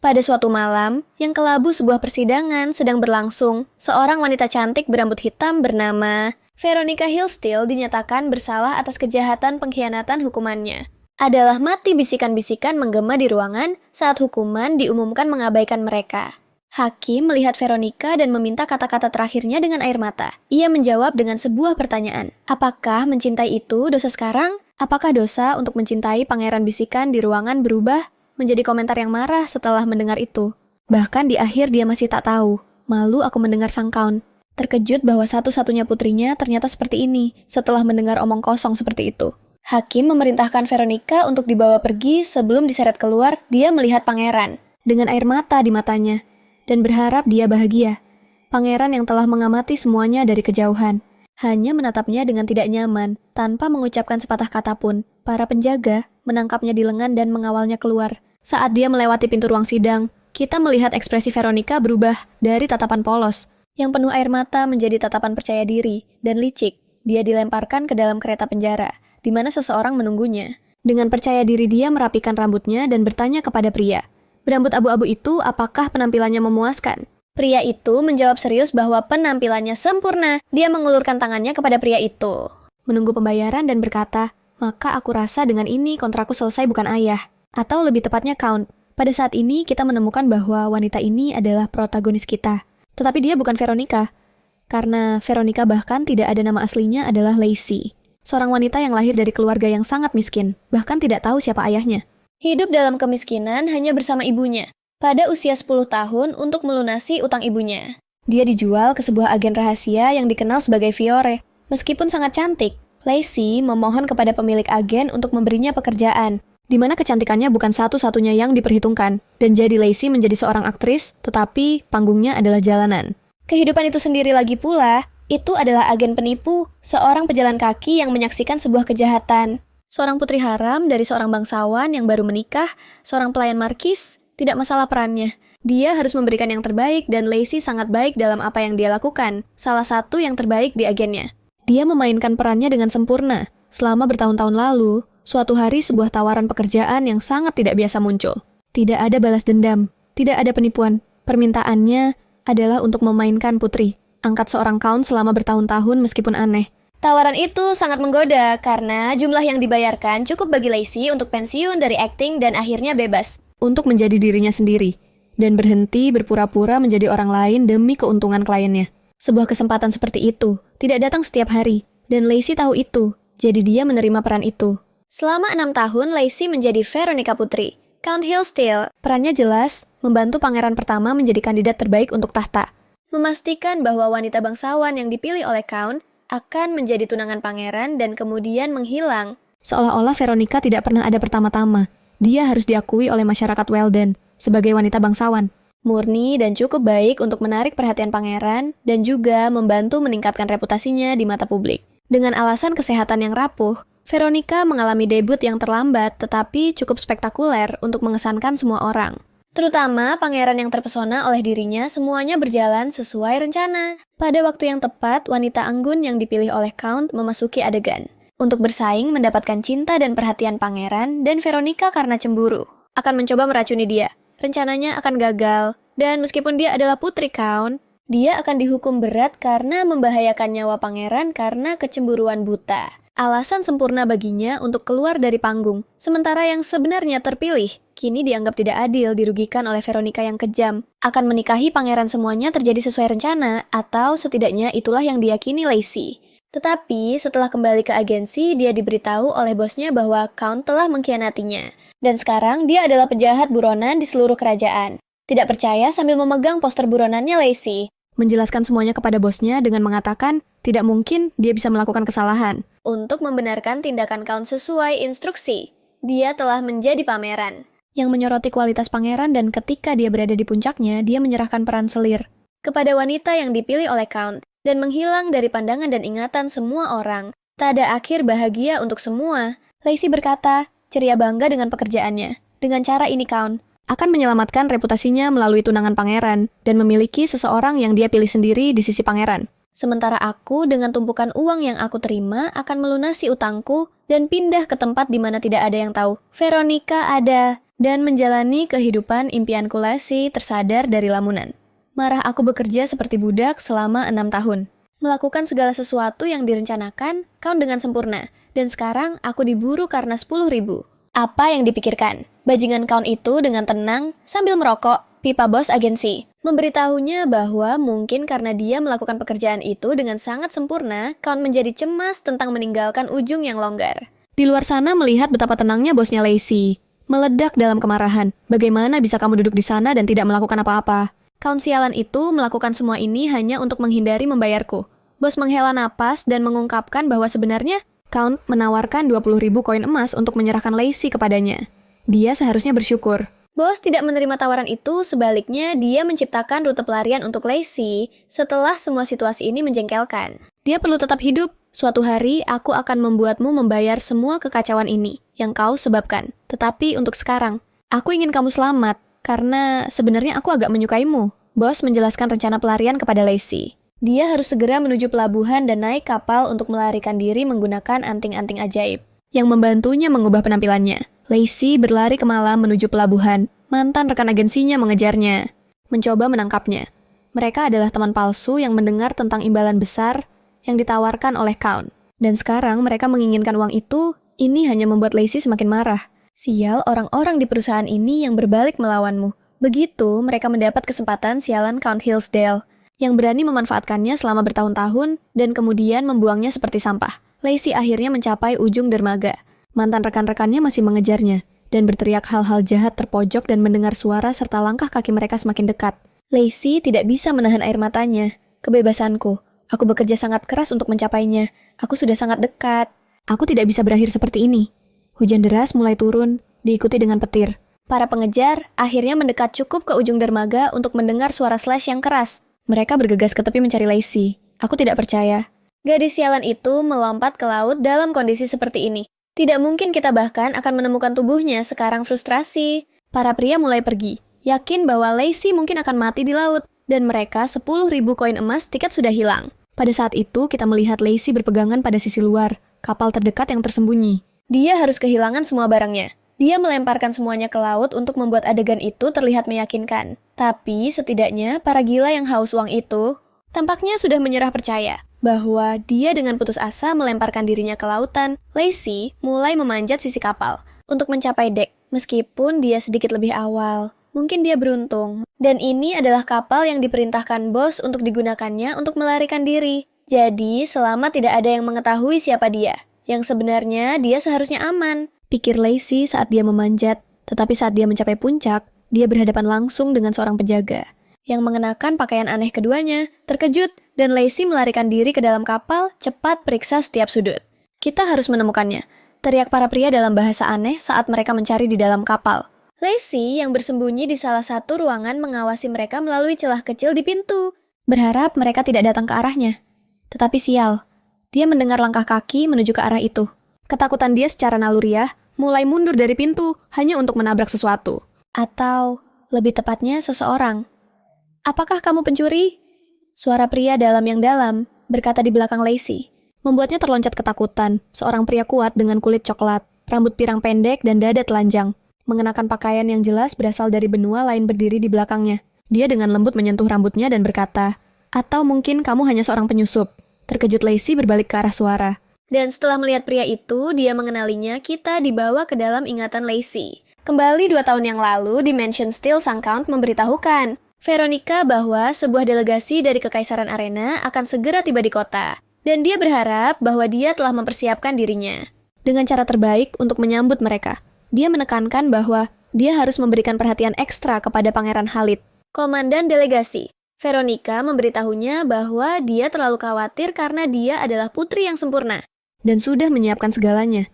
Pada suatu malam, yang kelabu sebuah persidangan sedang berlangsung, seorang wanita cantik berambut hitam bernama Veronica Hillsteel dinyatakan bersalah atas kejahatan pengkhianatan hukumannya. Adalah mati bisikan-bisikan menggema di ruangan saat hukuman diumumkan mengabaikan mereka. Hakim melihat Veronica dan meminta kata-kata terakhirnya dengan air mata. Ia menjawab dengan sebuah pertanyaan. Apakah mencintai itu dosa sekarang? Apakah dosa untuk mencintai pangeran bisikan di ruangan berubah menjadi komentar yang marah setelah mendengar itu? Bahkan di akhir dia masih tak tahu. Malu aku mendengar sang Count. Terkejut bahwa satu-satunya putrinya ternyata seperti ini setelah mendengar omong kosong seperti itu. Hakim memerintahkan Veronica untuk dibawa pergi sebelum diseret keluar. Dia melihat pangeran dengan air mata di matanya dan berharap dia bahagia. Pangeran yang telah mengamati semuanya dari kejauhan hanya menatapnya dengan tidak nyaman, tanpa mengucapkan sepatah kata pun. Para penjaga menangkapnya di lengan dan mengawalnya keluar. Saat dia melewati pintu ruang sidang, kita melihat ekspresi Veronica berubah dari tatapan polos, yang penuh air mata menjadi tatapan percaya diri dan licik. Dia dilemparkan ke dalam kereta penjara, di mana seseorang menunggunya. Dengan percaya diri dia merapikan rambutnya dan bertanya kepada pria berambut abu-abu itu apakah penampilannya memuaskan. Pria itu menjawab serius bahwa penampilannya sempurna. Dia mengulurkan tangannya kepada pria itu, menunggu pembayaran dan berkata, maka aku rasa dengan ini kontrakku selesai bukan ayah. Atau lebih tepatnya Count. Pada saat ini kita menemukan bahwa wanita ini adalah protagonis kita. Tetapi dia bukan Veronica. Karena Veronica bahkan tidak ada nama aslinya adalah Lacey. Seorang wanita yang lahir dari keluarga yang sangat miskin. Bahkan tidak tahu siapa ayahnya. Hidup dalam kemiskinan hanya bersama ibunya. Pada usia 10 tahun untuk melunasi utang ibunya. Dia dijual ke sebuah agen rahasia yang dikenal sebagai Fiore. Meskipun sangat cantik, Lacey memohon kepada pemilik agen untuk memberinya pekerjaan, di mana kecantikannya bukan satu-satunya yang diperhitungkan. Dan jadi Lacey menjadi seorang aktris, tetapi panggungnya adalah jalanan. Kehidupan itu sendiri lagi pula, itu adalah agen penipu, seorang pejalan kaki yang menyaksikan sebuah kejahatan. Seorang putri haram dari seorang bangsawan yang baru menikah, seorang pelayan markis. Tidak masalah perannya. Dia harus memberikan yang terbaik dan Lacey sangat baik dalam apa yang dia lakukan. Salah satu yang terbaik di agennya. Dia memainkan perannya dengan sempurna. Selama bertahun-tahun lalu, suatu hari sebuah tawaran pekerjaan yang sangat tidak biasa muncul. Tidak ada balas dendam. Tidak ada penipuan. Permintaannya adalah untuk memainkan putri. Angkat seorang Count selama bertahun-tahun meskipun aneh. Tawaran itu sangat menggoda karena jumlah yang dibayarkan cukup bagi Lacey untuk pensiun dari akting dan akhirnya bebas untuk menjadi dirinya sendiri, dan berhenti berpura-pura menjadi orang lain demi keuntungan kliennya. Sebuah kesempatan seperti itu tidak datang setiap hari, dan Lacey tahu itu, jadi dia menerima peran itu. Selama 6 tahun, Lacey menjadi Veronica Putri. Count Hillsteel, perannya jelas, membantu pangeran pertama menjadi kandidat terbaik untuk tahta. Memastikan bahwa wanita bangsawan yang dipilih oleh Count akan menjadi tunangan pangeran dan kemudian menghilang. Seolah-olah Veronica tidak pernah ada pertama-tama. Dia harus diakui oleh masyarakat Wealden sebagai wanita bangsawan. Murni dan cukup baik untuk menarik perhatian pangeran dan juga membantu meningkatkan reputasinya di mata publik. Dengan alasan kesehatan yang rapuh, Veronica mengalami debut yang terlambat tetapi cukup spektakuler untuk mengesankan semua orang. Terutama pangeran yang terpesona oleh dirinya, semuanya berjalan sesuai rencana. Pada waktu yang tepat, wanita anggun yang dipilih oleh Count memasuki adegan. Untuk bersaing mendapatkan cinta dan perhatian pangeran, dan Veronica karena cemburu akan mencoba meracuni dia. Rencananya akan gagal, dan meskipun dia adalah putri Count, dia akan dihukum berat karena membahayakan nyawa pangeran karena kecemburuan buta. Alasan sempurna baginya untuk keluar dari panggung, sementara yang sebenarnya terpilih, kini dianggap tidak adil dirugikan oleh Veronica yang kejam. Akan menikahi pangeran semuanya terjadi sesuai rencana, atau setidaknya itulah yang diyakini Lacey. Tetapi setelah kembali ke agensi, dia diberitahu oleh bosnya bahwa Count telah mengkhianatinya. Dan sekarang dia adalah penjahat buronan di seluruh kerajaan. Tidak percaya sambil memegang poster buronannya Lacey. Menjelaskan semuanya kepada bosnya dengan mengatakan tidak mungkin dia bisa melakukan kesalahan. Untuk membenarkan tindakan Count sesuai instruksi, dia telah menjadi pameran. Yang menyoroti kualitas pangeran dan ketika dia berada di puncaknya, dia menyerahkan peran selir kepada wanita yang dipilih oleh Count. Dan menghilang dari pandangan dan ingatan semua orang. Tak ada akhir bahagia untuk semua. Lacey berkata, ceria bangga dengan pekerjaannya. Dengan cara ini Count akan menyelamatkan reputasinya melalui tunangan pangeran dan memiliki seseorang yang dia pilih sendiri di sisi pangeran. Sementara aku dengan tumpukan uang yang aku terima akan melunasi utangku dan pindah ke tempat di mana tidak ada yang tahu Veronica ada dan menjalani kehidupan impianku Lacey tersadar dari lamunan. Marah aku bekerja seperti budak selama 6 tahun. Melakukan segala sesuatu yang direncanakan, Count dengan sempurna. Dan sekarang aku diburu karena 10.000. Apa yang dipikirkan? Bajingan Count itu dengan tenang sambil merokok pipa bos agensi. Memberitahunya bahwa mungkin karena dia melakukan pekerjaan itu dengan sangat sempurna, Count menjadi cemas tentang meninggalkan ujung yang longgar. Di luar sana melihat betapa tenangnya bosnya Lacey. Meledak dalam kemarahan. Bagaimana bisa kamu duduk di sana dan tidak melakukan apa-apa? Count sialan itu melakukan semua ini hanya untuk menghindari membayarku. Bos menghela napas dan mengungkapkan bahwa sebenarnya Count menawarkan 20.000 koin emas untuk menyerahkan Lacey kepadanya. Dia seharusnya bersyukur. Bos tidak menerima tawaran itu, sebaliknya dia menciptakan rute pelarian untuk Lacey setelah semua situasi ini menjengkelkan. Dia perlu tetap hidup. Suatu hari aku akan membuatmu membayar semua kekacauan ini yang kau sebabkan. Tetapi untuk sekarang, aku ingin kamu selamat karena sebenarnya aku agak menyukaimu. Bos menjelaskan rencana pelarian kepada Lacey. Dia harus segera menuju pelabuhan dan naik kapal untuk melarikan diri menggunakan anting-anting ajaib yang membantunya mengubah penampilannya. Lacey berlari ke malam menuju pelabuhan. Mantan rekan agensinya mengejarnya, mencoba menangkapnya. Mereka adalah teman palsu yang mendengar tentang imbalan besar yang ditawarkan oleh Count. Dan sekarang mereka menginginkan uang itu. Ini hanya membuat Lacey semakin marah. Sial orang-orang di perusahaan ini yang berbalik melawanmu. Begitu mereka mendapat kesempatan sialan Count Hillsdale yang berani memanfaatkannya selama bertahun-tahun dan kemudian membuangnya seperti sampah. Lacey akhirnya mencapai ujung dermaga. Mantan rekan-rekannya masih mengejarnya dan berteriak hal-hal jahat terpojok dan mendengar suara serta langkah kaki mereka semakin dekat. Lacey tidak bisa menahan air matanya. Kebebasanku. Aku bekerja sangat keras untuk mencapainya. Aku sudah sangat dekat. Aku tidak bisa berakhir seperti ini. Hujan deras mulai turun, diikuti dengan petir. Para pengejar akhirnya mendekat cukup ke ujung dermaga untuk mendengar suara slash yang keras. Mereka bergegas ke tepi mencari Lacey. Aku tidak percaya. Gadis sialan itu melompat ke laut dalam kondisi seperti ini. Tidak mungkin kita bahkan akan menemukan tubuhnya. Sekarang frustrasi. Para pria mulai pergi, yakin bahwa Lacey mungkin akan mati di laut. Dan mereka 10.000 koin emas tiket sudah hilang. Pada saat itu kita melihat Lacey berpegangan pada sisi luar, kapal terdekat yang tersembunyi. Dia harus kehilangan semua barangnya. Dia melemparkan semuanya ke laut untuk membuat adegan itu terlihat meyakinkan. Tapi setidaknya para gila yang haus uang itu tampaknya sudah menyerah percaya bahwa dia dengan putus asa melemparkan dirinya ke lautan. Lacey mulai memanjat sisi kapal untuk mencapai dek, meskipun dia sedikit lebih awal. Mungkin dia beruntung. Dan ini adalah kapal yang diperintahkan bos untuk digunakannya untuk melarikan diri. Jadi, selama tidak ada yang mengetahui siapa dia, yang sebenarnya dia seharusnya aman. Pikir Lacey saat dia memanjat. Tetapi saat dia mencapai puncak, dia berhadapan langsung dengan seorang penjaga yang mengenakan pakaian aneh keduanya. Terkejut, dan Lacey melarikan diri ke dalam kapal, cepat periksa setiap sudut. Kita harus menemukannya, teriak para pria dalam bahasa aneh saat mereka mencari di dalam kapal. Lacey yang bersembunyi di salah satu ruangan mengawasi mereka melalui celah kecil di pintu, berharap mereka tidak datang ke arahnya. Tetapi sial, dia mendengar langkah kaki menuju ke arah itu. Ketakutan dia secara naluriah mulai mundur dari pintu hanya untuk menabrak sesuatu. Atau, lebih tepatnya seseorang. Apakah kamu pencuri? Suara pria dalam yang dalam berkata di belakang Lacey. Membuatnya terloncat ketakutan. Seorang pria kuat dengan kulit coklat, rambut pirang pendek dan dada telanjang. Mengenakan pakaian yang jelas berasal dari benua lain berdiri di belakangnya. Dia dengan lembut menyentuh rambutnya dan berkata, "Atau mungkin kamu hanya seorang penyusup." Terkejut Lacey berbalik ke arah suara. Dan setelah melihat pria itu, dia mengenalinya. Kita dibawa ke dalam ingatan Lacey. Kembali 2 tahun yang lalu, Dimension Steel sang Count memberitahukan Veronica bahwa sebuah delegasi dari Kekaisaran Arena akan segera tiba di kota. Dan dia berharap bahwa dia telah mempersiapkan dirinya dengan cara terbaik untuk menyambut mereka. Dia menekankan bahwa dia harus memberikan perhatian ekstra kepada Pangeran Khalid, komandan delegasi. Veronica memberitahunya bahwa dia terlalu khawatir karena dia adalah putri yang sempurna dan sudah menyiapkan segalanya.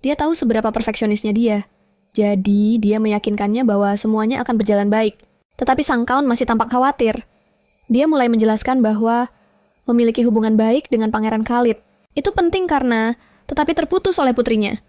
Dia tahu seberapa perfeksionisnya dia. Jadi, dia meyakinkannya bahwa semuanya akan berjalan baik. Tetapi sang Count masih tampak khawatir. Dia mulai menjelaskan bahwa memiliki hubungan baik dengan Pangeran Khalid itu penting tetapi terputus oleh putrinya.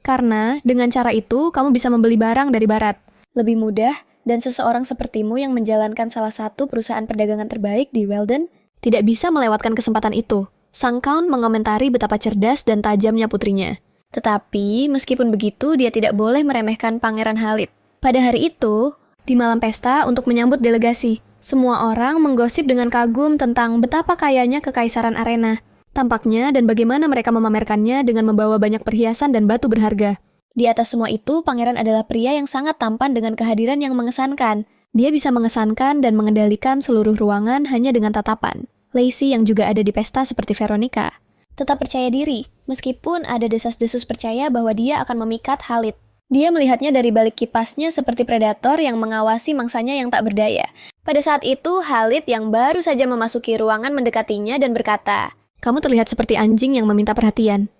Karena dengan cara itu kamu bisa membeli barang dari barat. Lebih mudah, dan seseorang sepertimu yang menjalankan salah satu perusahaan perdagangan terbaik di Weldon tidak bisa melewatkan kesempatan itu. Sang Count mengomentari betapa cerdas dan tajamnya putrinya. Tetapi, meskipun begitu, dia tidak boleh meremehkan Pangeran Khalid. Pada hari itu, di malam pesta untuk menyambut delegasi, semua orang menggosip dengan kagum tentang betapa kayanya Kekaisaran Arena. Tampaknya dan bagaimana mereka memamerkannya dengan membawa banyak perhiasan dan batu berharga. Di atas semua itu, pangeran adalah pria yang sangat tampan dengan kehadiran yang mengesankan. Dia bisa mengesankan dan mengendalikan seluruh ruangan hanya dengan tatapan. Lacey yang juga ada di pesta seperti Veronica tetap percaya diri, meskipun ada desas-desus percaya bahwa dia akan memikat Khalid. Dia melihatnya dari balik kipasnya seperti predator yang mengawasi mangsanya yang tak berdaya. Pada saat itu, Khalid yang baru saja memasuki ruangan mendekatinya dan berkata, "Kamu terlihat seperti anjing yang meminta perhatian."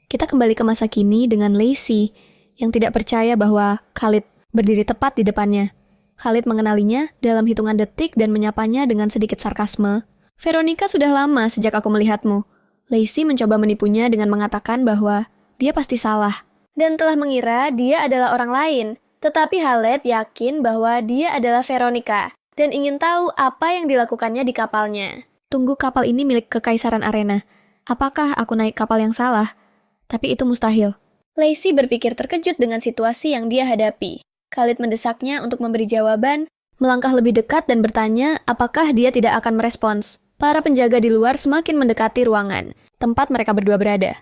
Kita kembali ke masa kini dengan Lacey yang tidak percaya bahwa Khalid berdiri tepat di depannya. Khalid mengenalinya dalam hitungan detik dan menyapanya dengan sedikit sarkasme. "Veronica sudah lama sejak aku melihatmu." Lacey mencoba menipunya dengan mengatakan bahwa dia pasti salah dan telah mengira dia adalah orang lain. Tetapi Khalid yakin bahwa dia adalah Veronica dan ingin tahu apa yang dilakukannya di kapalnya. "Tunggu, kapal ini milik Kekaisaran Arena. Apakah aku naik kapal yang salah?" Tapi itu mustahil. Lacey berpikir terkejut dengan situasi yang dia hadapi. Khalid mendesaknya untuk memberi jawaban, melangkah lebih dekat dan bertanya apakah dia tidak akan merespons. Para penjaga di luar semakin mendekati ruangan, tempat mereka berdua berada.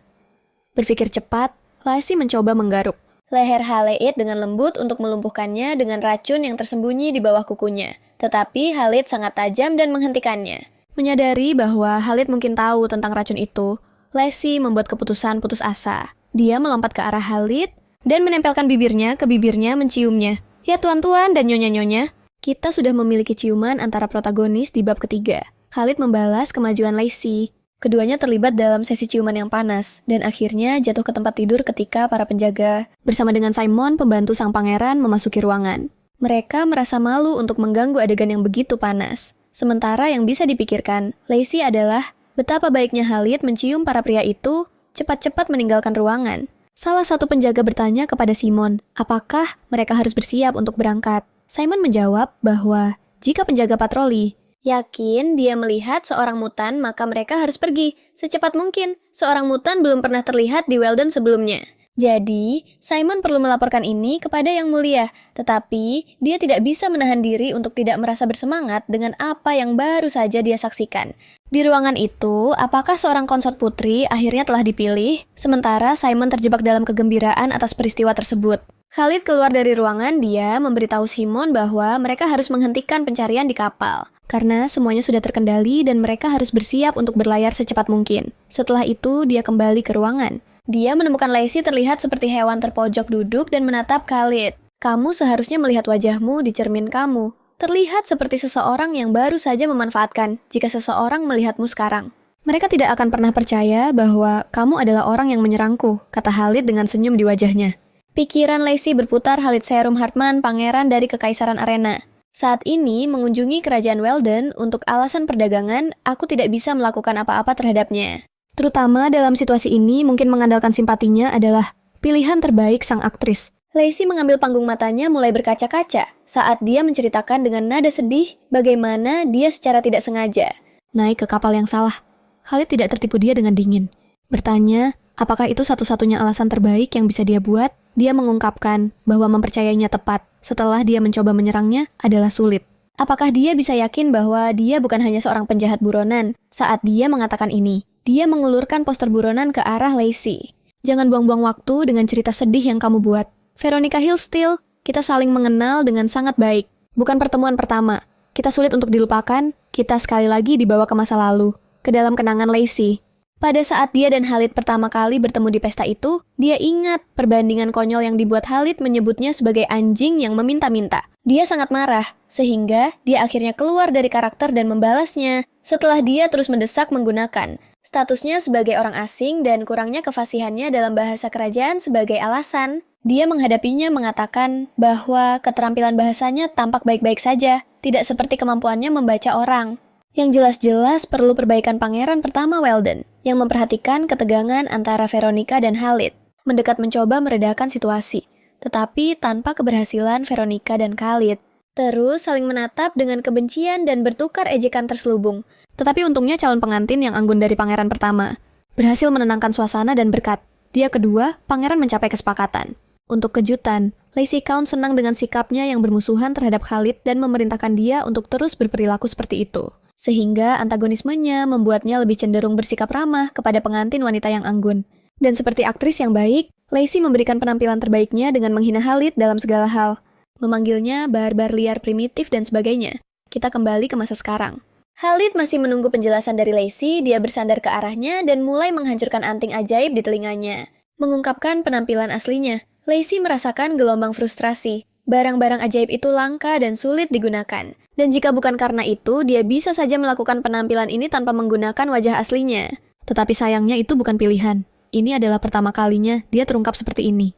Berpikir cepat, Lacey mencoba menggaruk leher Khalid dengan lembut untuk melumpuhkannya dengan racun yang tersembunyi di bawah kukunya. Tetapi Khalid sangat tajam dan menghentikannya. Menyadari bahwa Khalid mungkin tahu tentang racun itu, Lacey membuat keputusan putus asa. Dia melompat ke arah Khalid dan menempelkan bibirnya ke bibirnya menciumnya. "Ya tuan-tuan dan nyonya-nyonya, kita sudah memiliki ciuman antara protagonis di bab ketiga." Khalid membalas kemajuan Lacey. Keduanya terlibat dalam sesi ciuman yang panas, dan akhirnya jatuh ke tempat tidur ketika para penjaga, bersama dengan Simon, pembantu sang pangeran, memasuki ruangan. Mereka merasa malu untuk mengganggu adegan yang begitu panas. Sementara yang bisa dipikirkan, Lacey adalah betapa baiknya Khalid mencium para pria itu cepat-cepat meninggalkan ruangan. Salah satu penjaga bertanya kepada Simon, apakah mereka harus bersiap untuk berangkat. Simon menjawab bahwa jika penjaga patroli yakin dia melihat seorang mutan, maka mereka harus pergi secepat mungkin. Seorang mutan belum pernah terlihat di Weldon sebelumnya. Jadi, Simon perlu melaporkan ini kepada Yang Mulia, tetapi dia tidak bisa menahan diri untuk tidak merasa bersemangat dengan apa yang baru saja dia saksikan. Di ruangan itu, apakah seorang konsort putri akhirnya telah dipilih, sementara Simon terjebak dalam kegembiraan atas peristiwa tersebut. Khalid keluar dari ruangan, dia memberitahu Simon bahwa mereka harus menghentikan pencarian di kapal. Karena semuanya sudah terkendali dan mereka harus bersiap untuk berlayar secepat mungkin. Setelah itu, dia kembali ke ruangan. Dia menemukan Lacey terlihat seperti hewan terpojok duduk dan menatap Khalid. "Kamu seharusnya melihat wajahmu di cermin kamu. Terlihat seperti seseorang yang baru saja memanfaatkan jika seseorang melihatmu sekarang. Mereka tidak akan pernah percaya bahwa kamu adalah orang yang menyerangku," kata Khalid dengan senyum di wajahnya. Pikiran Lacey berputar. Khalid Serum Hartman, pangeran dari Kekaisaran Arena. "Saat ini mengunjungi kerajaan Weldon untuk alasan perdagangan, aku tidak bisa melakukan apa-apa terhadapnya. Terutama dalam situasi ini mungkin mengandalkan simpatinya adalah pilihan terbaik sang aktris." Lacey mengambil panggung matanya mulai berkaca-kaca saat dia menceritakan dengan nada sedih bagaimana dia secara tidak sengaja naik ke kapal yang salah. Khalid tidak tertipu dia dengan dingin. Bertanya, apakah itu satu-satunya alasan terbaik yang bisa dia buat? Dia mengungkapkan bahwa mempercayainya tepat setelah dia mencoba menyerangnya adalah sulit. Apakah dia bisa yakin bahwa dia bukan hanya seorang penjahat buronan? Saat dia mengatakan ini, dia mengulurkan poster buronan ke arah Lacey. "Jangan buang-buang waktu dengan cerita sedih yang kamu buat. Veronica Hillsteel, kita saling mengenal dengan sangat baik. Bukan pertemuan pertama. Kita sulit untuk dilupakan, kita sekali lagi dibawa ke masa lalu, ke dalam kenangan Lacey." Pada saat dia dan Khalid pertama kali bertemu di pesta itu, dia ingat perbandingan konyol yang dibuat Khalid menyebutnya sebagai anjing yang meminta-minta. Dia sangat marah, sehingga dia akhirnya keluar dari karakter dan membalasnya setelah dia terus mendesak menggunakan statusnya sebagai orang asing dan kurangnya kefasihannya dalam bahasa kerajaan sebagai alasan. Dia menghadapinya mengatakan bahwa keterampilan bahasanya tampak baik-baik saja, tidak seperti kemampuannya membaca orang. Yang jelas-jelas perlu perbaikan pangeran pertama Weldon, yang memperhatikan ketegangan antara Veronica dan Khalid. Mendekat mencoba meredakan situasi, tetapi tanpa keberhasilan Veronica dan Khalid. Terus saling menatap dengan kebencian dan bertukar ejekan terselubung. Tetapi untungnya calon pengantin yang anggun dari pangeran pertama berhasil menenangkan suasana dan berkat. Dia kedua, pangeran mencapai kesepakatan. Untuk kejutan, Lacey Count senang dengan sikapnya yang bermusuhan terhadap Khalid dan memerintahkan dia untuk terus berperilaku seperti itu. Sehingga antagonismenya membuatnya lebih cenderung bersikap ramah kepada pengantin wanita yang anggun. Dan seperti aktris yang baik, Lacey memberikan penampilan terbaiknya dengan menghina Khalid dalam segala hal. Memanggilnya barbar liar primitif dan sebagainya. Kita kembali ke masa sekarang. Khalid masih menunggu penjelasan dari Lacey, dia bersandar ke arahnya dan mulai menghancurkan anting ajaib di telinganya. Mengungkapkan penampilan aslinya, Lacey merasakan gelombang frustrasi. Barang-barang ajaib itu langka dan sulit digunakan. Dan jika bukan karena itu, dia bisa saja melakukan penampilan ini tanpa menggunakan wajah aslinya. Tetapi sayangnya itu bukan pilihan. Ini adalah pertama kalinya dia terungkap seperti ini.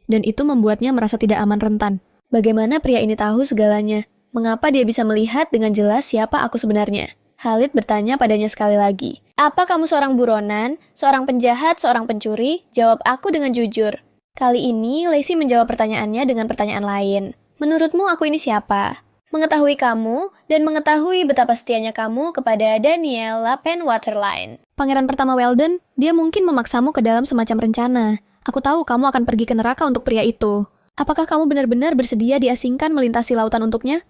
Dan itu membuatnya merasa tidak aman rentan. Bagaimana pria ini tahu segalanya? Mengapa dia bisa melihat dengan jelas siapa aku sebenarnya? Khalid bertanya padanya sekali lagi. Apa kamu seorang buronan, seorang penjahat, seorang pencuri? Jawab aku dengan jujur. Kali ini, Lacey menjawab pertanyaannya dengan pertanyaan lain. Menurutmu aku ini siapa? Mengetahui kamu, dan mengetahui betapa setianya kamu kepada Daniela Penwaterline. Pangeran pertama Weldon, dia mungkin memaksamu ke dalam semacam rencana. Aku tahu kamu akan pergi ke neraka untuk pria itu. Apakah kamu benar-benar bersedia diasingkan melintasi lautan untuknya?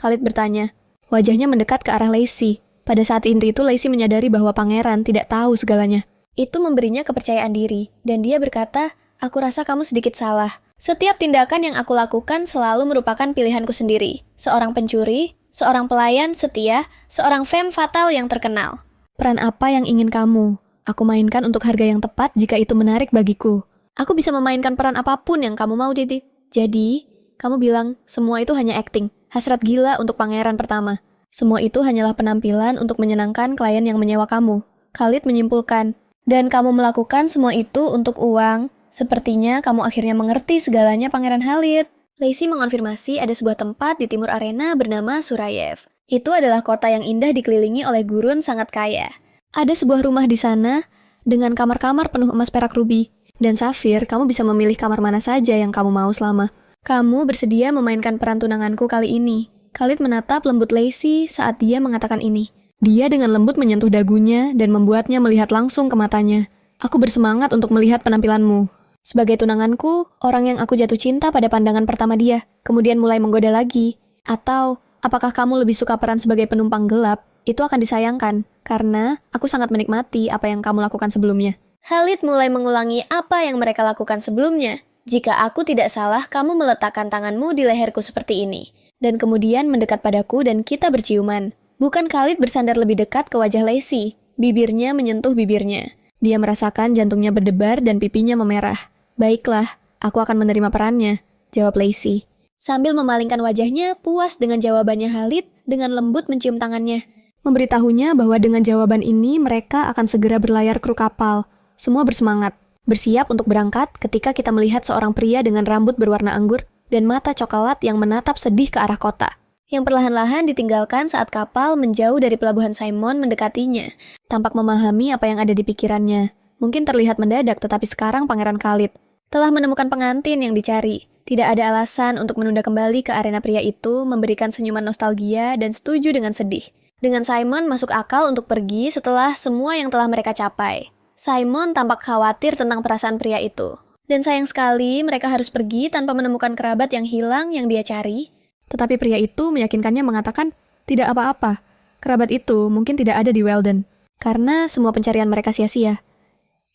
Khalid bertanya. Wajahnya mendekat ke arah Lacey. Pada saat itu Lacey menyadari bahwa pangeran tidak tahu segalanya. Itu memberinya kepercayaan diri, dan dia berkata, aku rasa kamu sedikit salah. Setiap tindakan yang aku lakukan selalu merupakan pilihanku sendiri. Seorang pencuri, seorang pelayan setia, seorang femme fatale yang terkenal. Peran apa yang ingin kamu? Aku mainkan untuk harga yang tepat jika itu menarik bagiku. Aku bisa memainkan peran apapun yang kamu mau, Didi. Jadi, kamu bilang semua itu hanya acting. Hasrat gila untuk pangeran pertama. Semua itu hanyalah penampilan untuk menyenangkan klien yang menyewa kamu. Khalid menyimpulkan. Dan kamu melakukan semua itu untuk uang. Sepertinya kamu akhirnya mengerti segalanya, Pangeran Khalid. Lacey mengonfirmasi ada sebuah tempat di timur arena bernama Surayev. Itu adalah kota yang indah dikelilingi oleh gurun sangat kaya. Ada sebuah rumah di sana dengan kamar-kamar penuh emas perak rubi. Dan safir, kamu bisa memilih kamar mana saja yang kamu mau selama. Kamu bersedia memainkan peran tunanganku kali ini. Khalid menatap lembut Lacey saat dia mengatakan ini. Dia dengan lembut menyentuh dagunya dan membuatnya melihat langsung ke matanya. Aku bersemangat untuk melihat penampilanmu. Sebagai tunanganku, orang yang aku jatuh cinta pada pandangan pertama dia, kemudian mulai menggoda lagi. Atau, apakah kamu lebih suka peran sebagai penumpang gelap? Itu akan disayangkan, karena aku sangat menikmati apa yang kamu lakukan sebelumnya. Khalid mulai mengulangi apa yang mereka lakukan sebelumnya. Jika aku tidak salah, kamu meletakkan tanganmu di leherku seperti ini. Dan kemudian mendekat padaku dan kita berciuman. Bukan Khalid bersandar lebih dekat ke wajah Lacey. Bibirnya menyentuh bibirnya. Dia merasakan jantungnya berdebar dan pipinya memerah. Baiklah, aku akan menerima perannya, jawab Lacey. Sambil memalingkan wajahnya, puas dengan jawabannya Khalid, dengan lembut mencium tangannya. Memberitahunya bahwa dengan jawaban ini mereka akan segera berlayar kru kapal. Semua bersemangat. Bersiap untuk berangkat ketika kita melihat seorang pria dengan rambut berwarna anggur dan mata coklat yang menatap sedih ke arah kota. Yang perlahan-lahan ditinggalkan saat kapal menjauh dari pelabuhan Simon mendekatinya. Tampak memahami apa yang ada di pikirannya. Mungkin terlihat mendadak, tetapi sekarang Pangeran Khalid telah menemukan pengantin yang dicari. Tidak ada alasan untuk menunda kembali ke arena pria itu, memberikan senyuman nostalgia dan setuju dengan sedih. Dengan Simon masuk akal untuk pergi setelah semua yang telah mereka capai. Simon tampak khawatir tentang perasaan pria itu. Dan sayang sekali mereka harus pergi tanpa menemukan kerabat yang hilang yang dia cari. Tetapi pria itu meyakinkannya mengatakan, tidak apa-apa. Kerabat itu mungkin tidak ada di Weldon. Karena semua pencarian mereka sia-sia.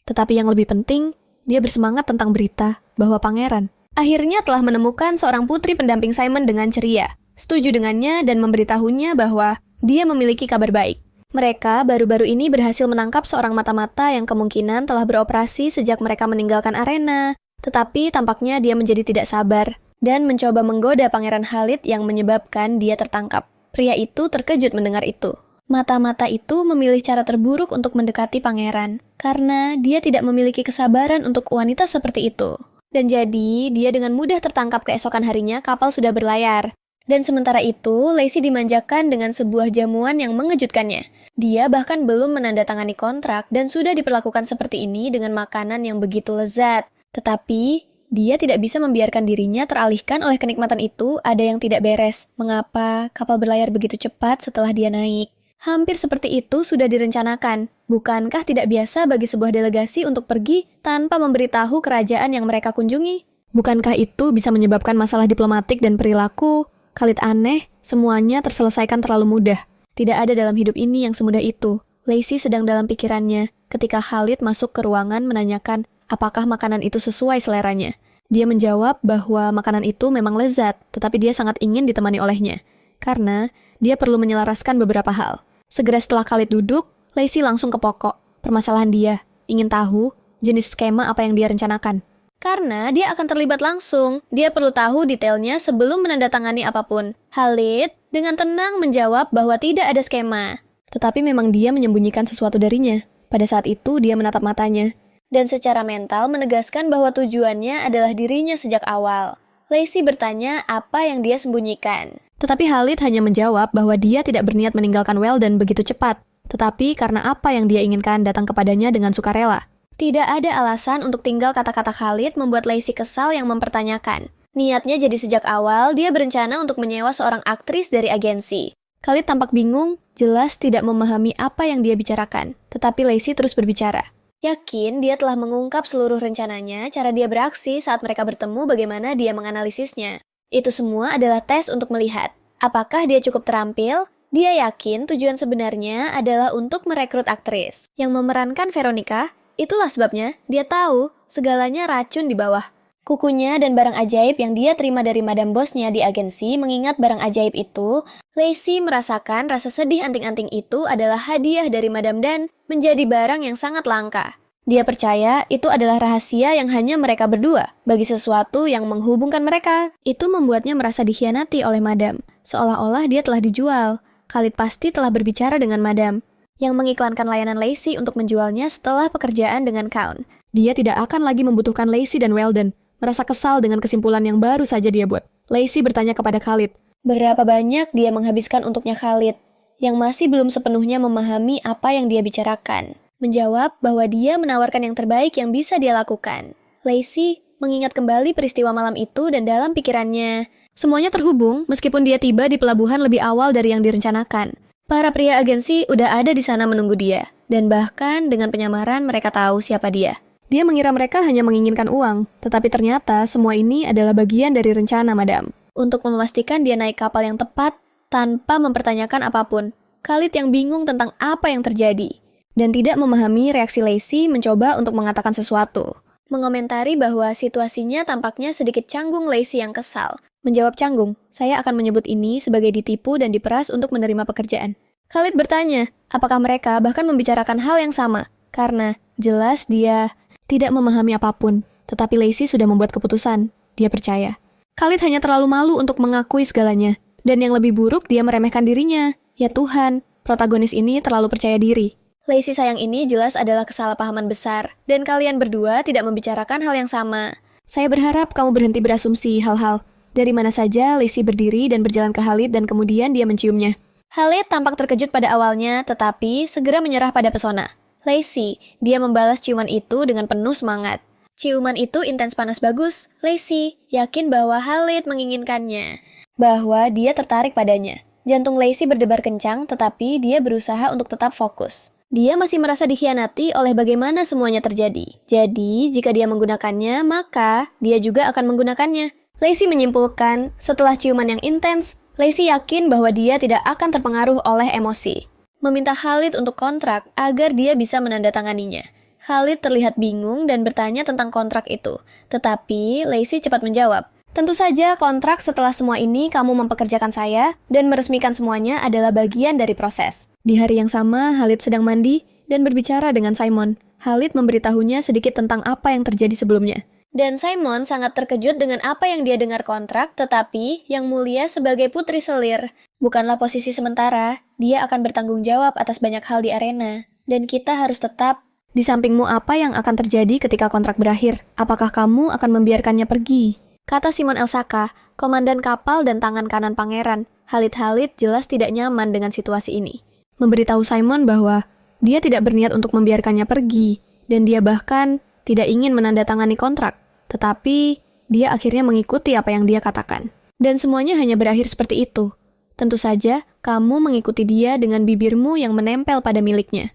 Tetapi yang lebih penting, dia bersemangat tentang berita bahwa pangeran akhirnya telah menemukan seorang putri pendamping Simon dengan ceria. Setuju dengannya dan memberitahunya bahwa dia memiliki kabar baik. Mereka baru-baru ini berhasil menangkap seorang mata-mata yang kemungkinan telah beroperasi sejak mereka meninggalkan arena. Tetapi tampaknya dia menjadi tidak sabar dan mencoba menggoda Pangeran Khalid yang menyebabkan dia tertangkap. Pria itu terkejut mendengar itu. Mata-mata itu memilih cara terburuk untuk mendekati pangeran, karena dia tidak memiliki kesabaran untuk wanita seperti itu. Dan jadi, dia dengan mudah tertangkap keesokan harinya kapal sudah berlayar. Dan sementara itu, Lacey dimanjakan dengan sebuah jamuan yang mengejutkannya. Dia bahkan belum menandatangani kontrak dan sudah diperlakukan seperti ini dengan makanan yang begitu lezat. Tetapi, dia tidak bisa membiarkan dirinya teralihkan oleh kenikmatan itu. Ada yang tidak beres. Mengapa kapal berlayar begitu cepat setelah dia naik? Hampir seperti itu sudah direncanakan. Bukankah tidak biasa bagi sebuah delegasi untuk pergi tanpa memberitahu kerajaan yang mereka kunjungi? Bukankah itu bisa menyebabkan masalah diplomatik dan perilaku? Khalid aneh, semuanya terselesaikan terlalu mudah. Tidak ada dalam hidup ini yang semudah itu. Lacey sedang dalam pikirannya ketika Khalid masuk ke ruangan menanyakan apakah makanan itu sesuai seleranya. Dia menjawab bahwa makanan itu memang lezat, tetapi dia sangat ingin ditemani olehnya. Karena dia perlu menyelaraskan beberapa hal. Segera setelah Khalid duduk, Lacey langsung ke pokok. Permasalahan dia, ingin tahu jenis skema apa yang dia rencanakan. Karena dia akan terlibat langsung, dia perlu tahu detailnya sebelum menandatangani apapun. Khalid dengan tenang menjawab bahwa tidak ada skema. Tetapi memang dia menyembunyikan sesuatu darinya. Pada saat itu dia menatap matanya. Dan secara mental menegaskan bahwa tujuannya adalah dirinya sejak awal. Lacey bertanya apa yang dia sembunyikan. Tetapi Khalid hanya menjawab bahwa dia tidak berniat meninggalkan Weldon begitu cepat. Tetapi karena apa yang dia inginkan datang kepadanya dengan sukarela. Tidak ada alasan untuk tinggal kata-kata Khalid membuat Lacey kesal yang mempertanyakan. Niatnya jadi sejak awal, dia berencana untuk menyewa seorang aktris dari agensi. Khalid tampak bingung, jelas tidak memahami apa yang dia bicarakan. Tetapi Lacey terus berbicara. Yakin dia telah mengungkap seluruh rencananya, cara dia beraksi saat mereka bertemu bagaimana dia menganalisisnya. Itu semua adalah tes untuk melihat apakah dia cukup terampil. Dia yakin tujuan sebenarnya adalah untuk merekrut aktris yang memerankan Veronica. Itulah sebabnya dia tahu segalanya racun di bawah. Kukunya dan barang ajaib yang dia terima dari madam bosnya di agensi mengingat barang ajaib itu, Lacey merasakan rasa sedih anting-anting itu adalah hadiah dari madam dan menjadi barang yang sangat langka. Dia percaya itu adalah rahasia yang hanya mereka berdua, bagi sesuatu yang menghubungkan mereka. Itu membuatnya merasa dikhianati oleh madam, seolah-olah dia telah dijual. Khalid pasti telah berbicara dengan madam yang mengiklankan layanan Lacey untuk menjualnya setelah pekerjaan dengan Count. Dia tidak akan lagi membutuhkan Lacey dan Weldon. Merasa kesal dengan kesimpulan yang baru saja dia buat. Lacey bertanya kepada Khalid, berapa banyak dia menghabiskan untuknya Khalid, yang masih belum sepenuhnya memahami apa yang dia bicarakan. Menjawab bahwa dia menawarkan yang terbaik yang bisa dia lakukan. Lacey mengingat kembali peristiwa malam itu dan dalam pikirannya, semuanya terhubung meskipun dia tiba di pelabuhan lebih awal dari yang direncanakan. Para pria agensi udah ada di sana menunggu dia, dan bahkan dengan penyamaran mereka tahu siapa dia. Dia mengira mereka hanya menginginkan uang, tetapi ternyata semua ini adalah bagian dari rencana madam. Untuk memastikan dia naik kapal yang tepat, tanpa mempertanyakan apapun. Khalid yang bingung tentang apa yang terjadi, dan tidak memahami reaksi Lacey mencoba untuk mengatakan sesuatu. Mengomentari bahwa situasinya tampaknya sedikit canggung Lacey yang kesal. Menjawab canggung, saya akan menyebut ini sebagai ditipu dan diperas untuk menerima pekerjaan. Khalid bertanya, apakah mereka bahkan membicarakan hal yang sama? Karena jelas dia tidak memahami apapun, tetapi Lacey sudah membuat keputusan. Dia percaya. Khalid hanya terlalu malu untuk mengakui segalanya. Dan yang lebih buruk, dia meremehkan dirinya. Ya Tuhan, protagonis ini terlalu percaya diri. Lacey sayang ini jelas adalah kesalahpahaman besar, dan kalian berdua tidak membicarakan hal yang sama. Saya berharap kamu berhenti berasumsi hal-hal. Dari mana saja, Lacey berdiri dan berjalan ke Khalid dan kemudian dia menciumnya. Khalid tampak terkejut pada awalnya, tetapi segera menyerah pada pesona. Lacey, dia membalas ciuman itu dengan penuh semangat. Ciuman itu intens panas bagus. Lacey yakin bahwa Khalid menginginkannya, bahwa dia tertarik padanya. Jantung Lacey berdebar kencang, tetapi dia berusaha untuk tetap fokus. Dia masih merasa dikhianati oleh bagaimana semuanya terjadi. Jadi, jika dia menggunakannya, maka dia juga akan menggunakannya. Lacey menyimpulkan, setelah ciuman yang intens, Lacey yakin bahwa dia tidak akan terpengaruh oleh emosi. Meminta Khalid untuk kontrak agar dia bisa menandatanganinya. Khalid terlihat bingung dan bertanya tentang kontrak itu. Tetapi Lacey cepat menjawab, tentu saja kontrak setelah semua ini kamu mempekerjakan saya dan meresmikan semuanya adalah bagian dari proses. Di hari yang sama, Khalid sedang mandi dan berbicara dengan Simon. Khalid memberitahunya sedikit tentang apa yang terjadi sebelumnya. Dan Simon sangat terkejut dengan apa yang dia dengar kontrak, tetapi yang mulia sebagai putri selir. Bukanlah posisi sementara, dia akan bertanggung jawab atas banyak hal di arena. Dan kita harus tetap di sampingmu. Apa yang akan terjadi ketika kontrak berakhir? Apakah kamu akan membiarkannya pergi? Kata Simon Elsaka, komandan kapal dan tangan kanan pangeran. Khalid jelas tidak nyaman dengan situasi ini. Memberitahu Simon bahwa dia tidak berniat untuk membiarkannya pergi, dan dia bahkan tidak ingin menandatangani kontrak, tetapi dia akhirnya mengikuti apa yang dia katakan. Dan semuanya hanya berakhir seperti itu. Tentu saja, kamu mengikuti dia dengan bibirmu yang menempel pada miliknya.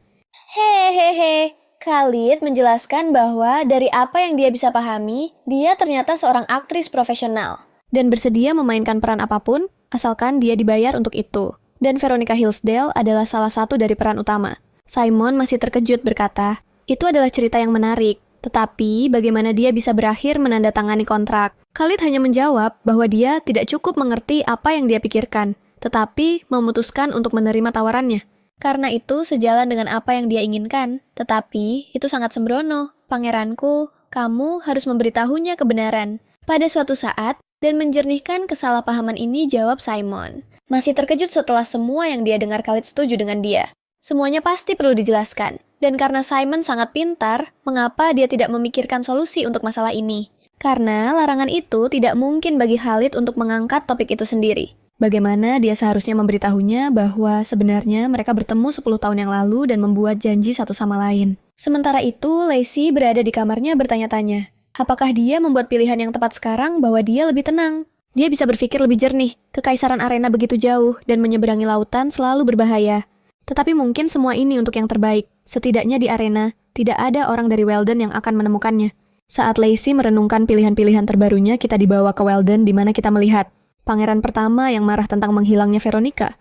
Hehehe, Khalid menjelaskan bahwa dari apa yang dia bisa pahami, dia ternyata seorang aktris profesional dan bersedia memainkan peran apapun asalkan dia dibayar untuk itu. Dan Veronica Hillsdale adalah salah satu dari peran utama. Simon masih terkejut berkata, itu adalah cerita yang menarik, tetapi bagaimana dia bisa berakhir menandatangani kontrak? Khalid hanya menjawab bahwa dia tidak cukup mengerti apa yang dia pikirkan, tetapi memutuskan untuk menerima tawarannya. Karena itu sejalan dengan apa yang dia inginkan, tetapi itu sangat sembrono. Pangeranku, kamu harus memberitahunya kebenaran pada suatu saat dan menjernihkan kesalahpahaman ini, jawab Simon. Masih terkejut setelah semua yang dia dengar, Khalid setuju dengan dia. Semuanya pasti perlu dijelaskan. Dan karena Simon sangat pintar, mengapa dia tidak memikirkan solusi untuk masalah ini? Karena larangan itu tidak mungkin bagi Khalid untuk mengangkat topik itu sendiri. Bagaimana dia seharusnya memberitahunya bahwa sebenarnya mereka bertemu 10 tahun yang lalu dan membuat janji satu sama lain. Sementara itu, Lacey berada di kamarnya bertanya-tanya, apakah dia membuat pilihan yang tepat sekarang bahwa dia lebih tenang? Dia bisa berpikir lebih jernih, kekaisaran arena begitu jauh dan menyeberangi lautan selalu berbahaya. Tetapi mungkin semua ini untuk yang terbaik. Setidaknya di arena, tidak ada orang dari Weldon yang akan menemukannya. Saat Lacey merenungkan pilihan-pilihan terbarunya, kita dibawa ke Weldon di mana kita melihat pangeran pertama yang marah tentang menghilangnya Veronica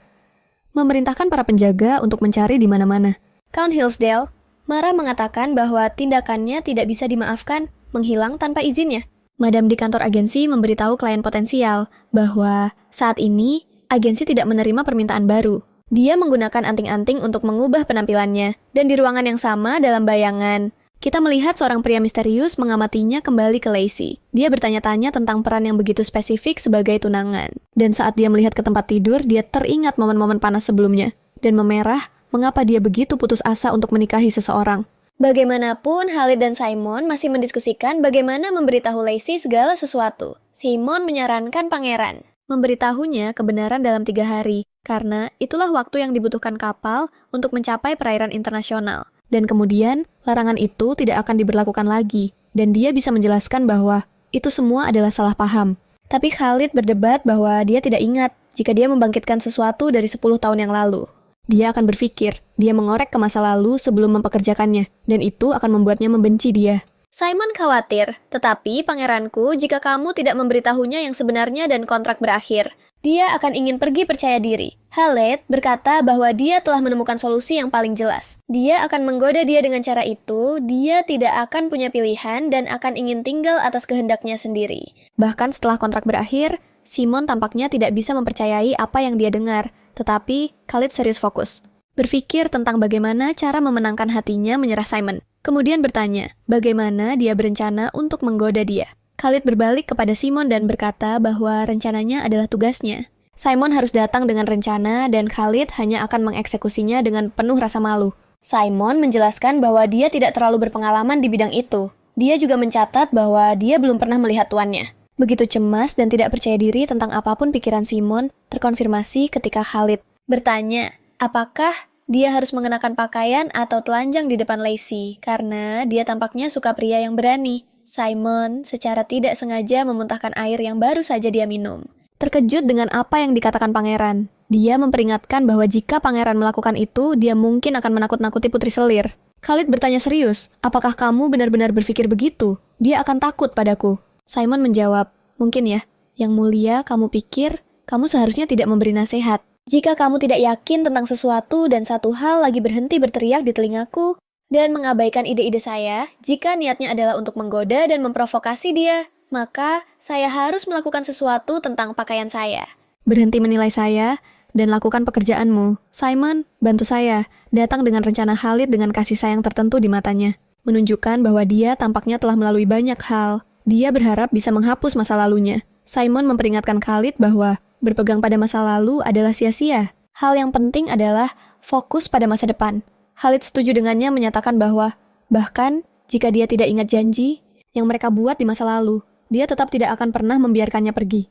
memerintahkan para penjaga untuk mencari di mana-mana. Count Hillsdale marah mengatakan bahwa tindakannya tidak bisa dimaafkan, menghilang tanpa izinnya. Madam di kantor agensi memberitahu klien potensial bahwa saat ini agensi tidak menerima permintaan baru. Dia menggunakan anting-anting untuk mengubah penampilannya, dan di ruangan yang sama dalam bayangan, kita melihat seorang pria misterius mengamatinya kembali ke Lacey. Dia bertanya-tanya tentang peran yang begitu spesifik sebagai tunangan. Dan saat dia melihat ke tempat tidur, dia teringat momen-momen panas sebelumnya. Dan memerah, mengapa dia begitu putus asa untuk menikahi seseorang. Bagaimanapun, Khalid dan Simon masih mendiskusikan bagaimana memberitahu Lacey segala sesuatu. Simon menyarankan pangeran memberitahunya kebenaran dalam 3 hari, karena itulah waktu yang dibutuhkan kapal untuk mencapai perairan internasional. Dan kemudian, larangan itu tidak akan diberlakukan lagi, dan dia bisa menjelaskan bahwa itu semua adalah salah paham. Tapi Khalid berdebat bahwa dia tidak ingat jika dia membangkitkan sesuatu dari 10 tahun yang lalu. Dia akan berpikir, dia mengorek ke masa lalu sebelum mempekerjakannya, dan itu akan membuatnya membenci dia. Simon khawatir, tetapi pangeranku, jika kamu tidak memberitahunya yang sebenarnya dan kontrak berakhir, dia akan ingin pergi percaya diri. Khalid berkata bahwa dia telah menemukan solusi yang paling jelas. Dia akan menggoda dia dengan cara itu, dia tidak akan punya pilihan dan akan ingin tinggal atas kehendaknya sendiri. Bahkan setelah kontrak berakhir, Simon tampaknya tidak bisa mempercayai apa yang dia dengar, tetapi Khalid serius fokus. Berpikir tentang bagaimana cara memenangkan hatinya menyerah Simon. Kemudian bertanya, bagaimana dia berencana untuk menggoda dia. Khalid berbalik kepada Simon dan berkata bahwa rencananya adalah tugasnya. Simon harus datang dengan rencana dan Khalid hanya akan mengeksekusinya dengan penuh rasa malu. Simon menjelaskan bahwa dia tidak terlalu berpengalaman di bidang itu. Dia juga mencatat bahwa dia belum pernah melihat tuannya. Begitu cemas dan tidak percaya diri tentang apapun pikiran Simon terkonfirmasi ketika Khalid bertanya, apakah dia harus mengenakan pakaian atau telanjang di depan Lacey karena dia tampaknya suka pria yang berani. Simon secara tidak sengaja memuntahkan air yang baru saja dia minum. Terkejut dengan apa yang dikatakan pangeran. Dia memperingatkan bahwa jika pangeran melakukan itu, dia mungkin akan menakut-nakuti putri selir. Khalid bertanya serius, apakah kamu benar-benar berpikir begitu? Dia akan takut padaku. Simon menjawab, mungkin ya. Yang mulia, kamu pikir, kamu seharusnya tidak memberi nasihat. Jika kamu tidak yakin tentang sesuatu dan satu hal lagi berhenti berteriak di telingaku, dan mengabaikan ide-ide saya, jika niatnya adalah untuk menggoda dan memprovokasi dia, maka saya harus melakukan sesuatu tentang pakaian saya. Berhenti menilai saya, dan lakukan pekerjaanmu. Simon, bantu saya. Datang dengan rencana Khalid dengan kasih sayang tertentu di matanya. Menunjukkan bahwa dia tampaknya telah melalui banyak hal. Dia berharap bisa menghapus masa lalunya. Simon memperingatkan Khalid bahwa berpegang pada masa lalu adalah sia-sia. Hal yang penting adalah fokus pada masa depan. Khalid setuju dengannya menyatakan bahwa, bahkan jika dia tidak ingat janji yang mereka buat di masa lalu, dia tetap tidak akan pernah membiarkannya pergi.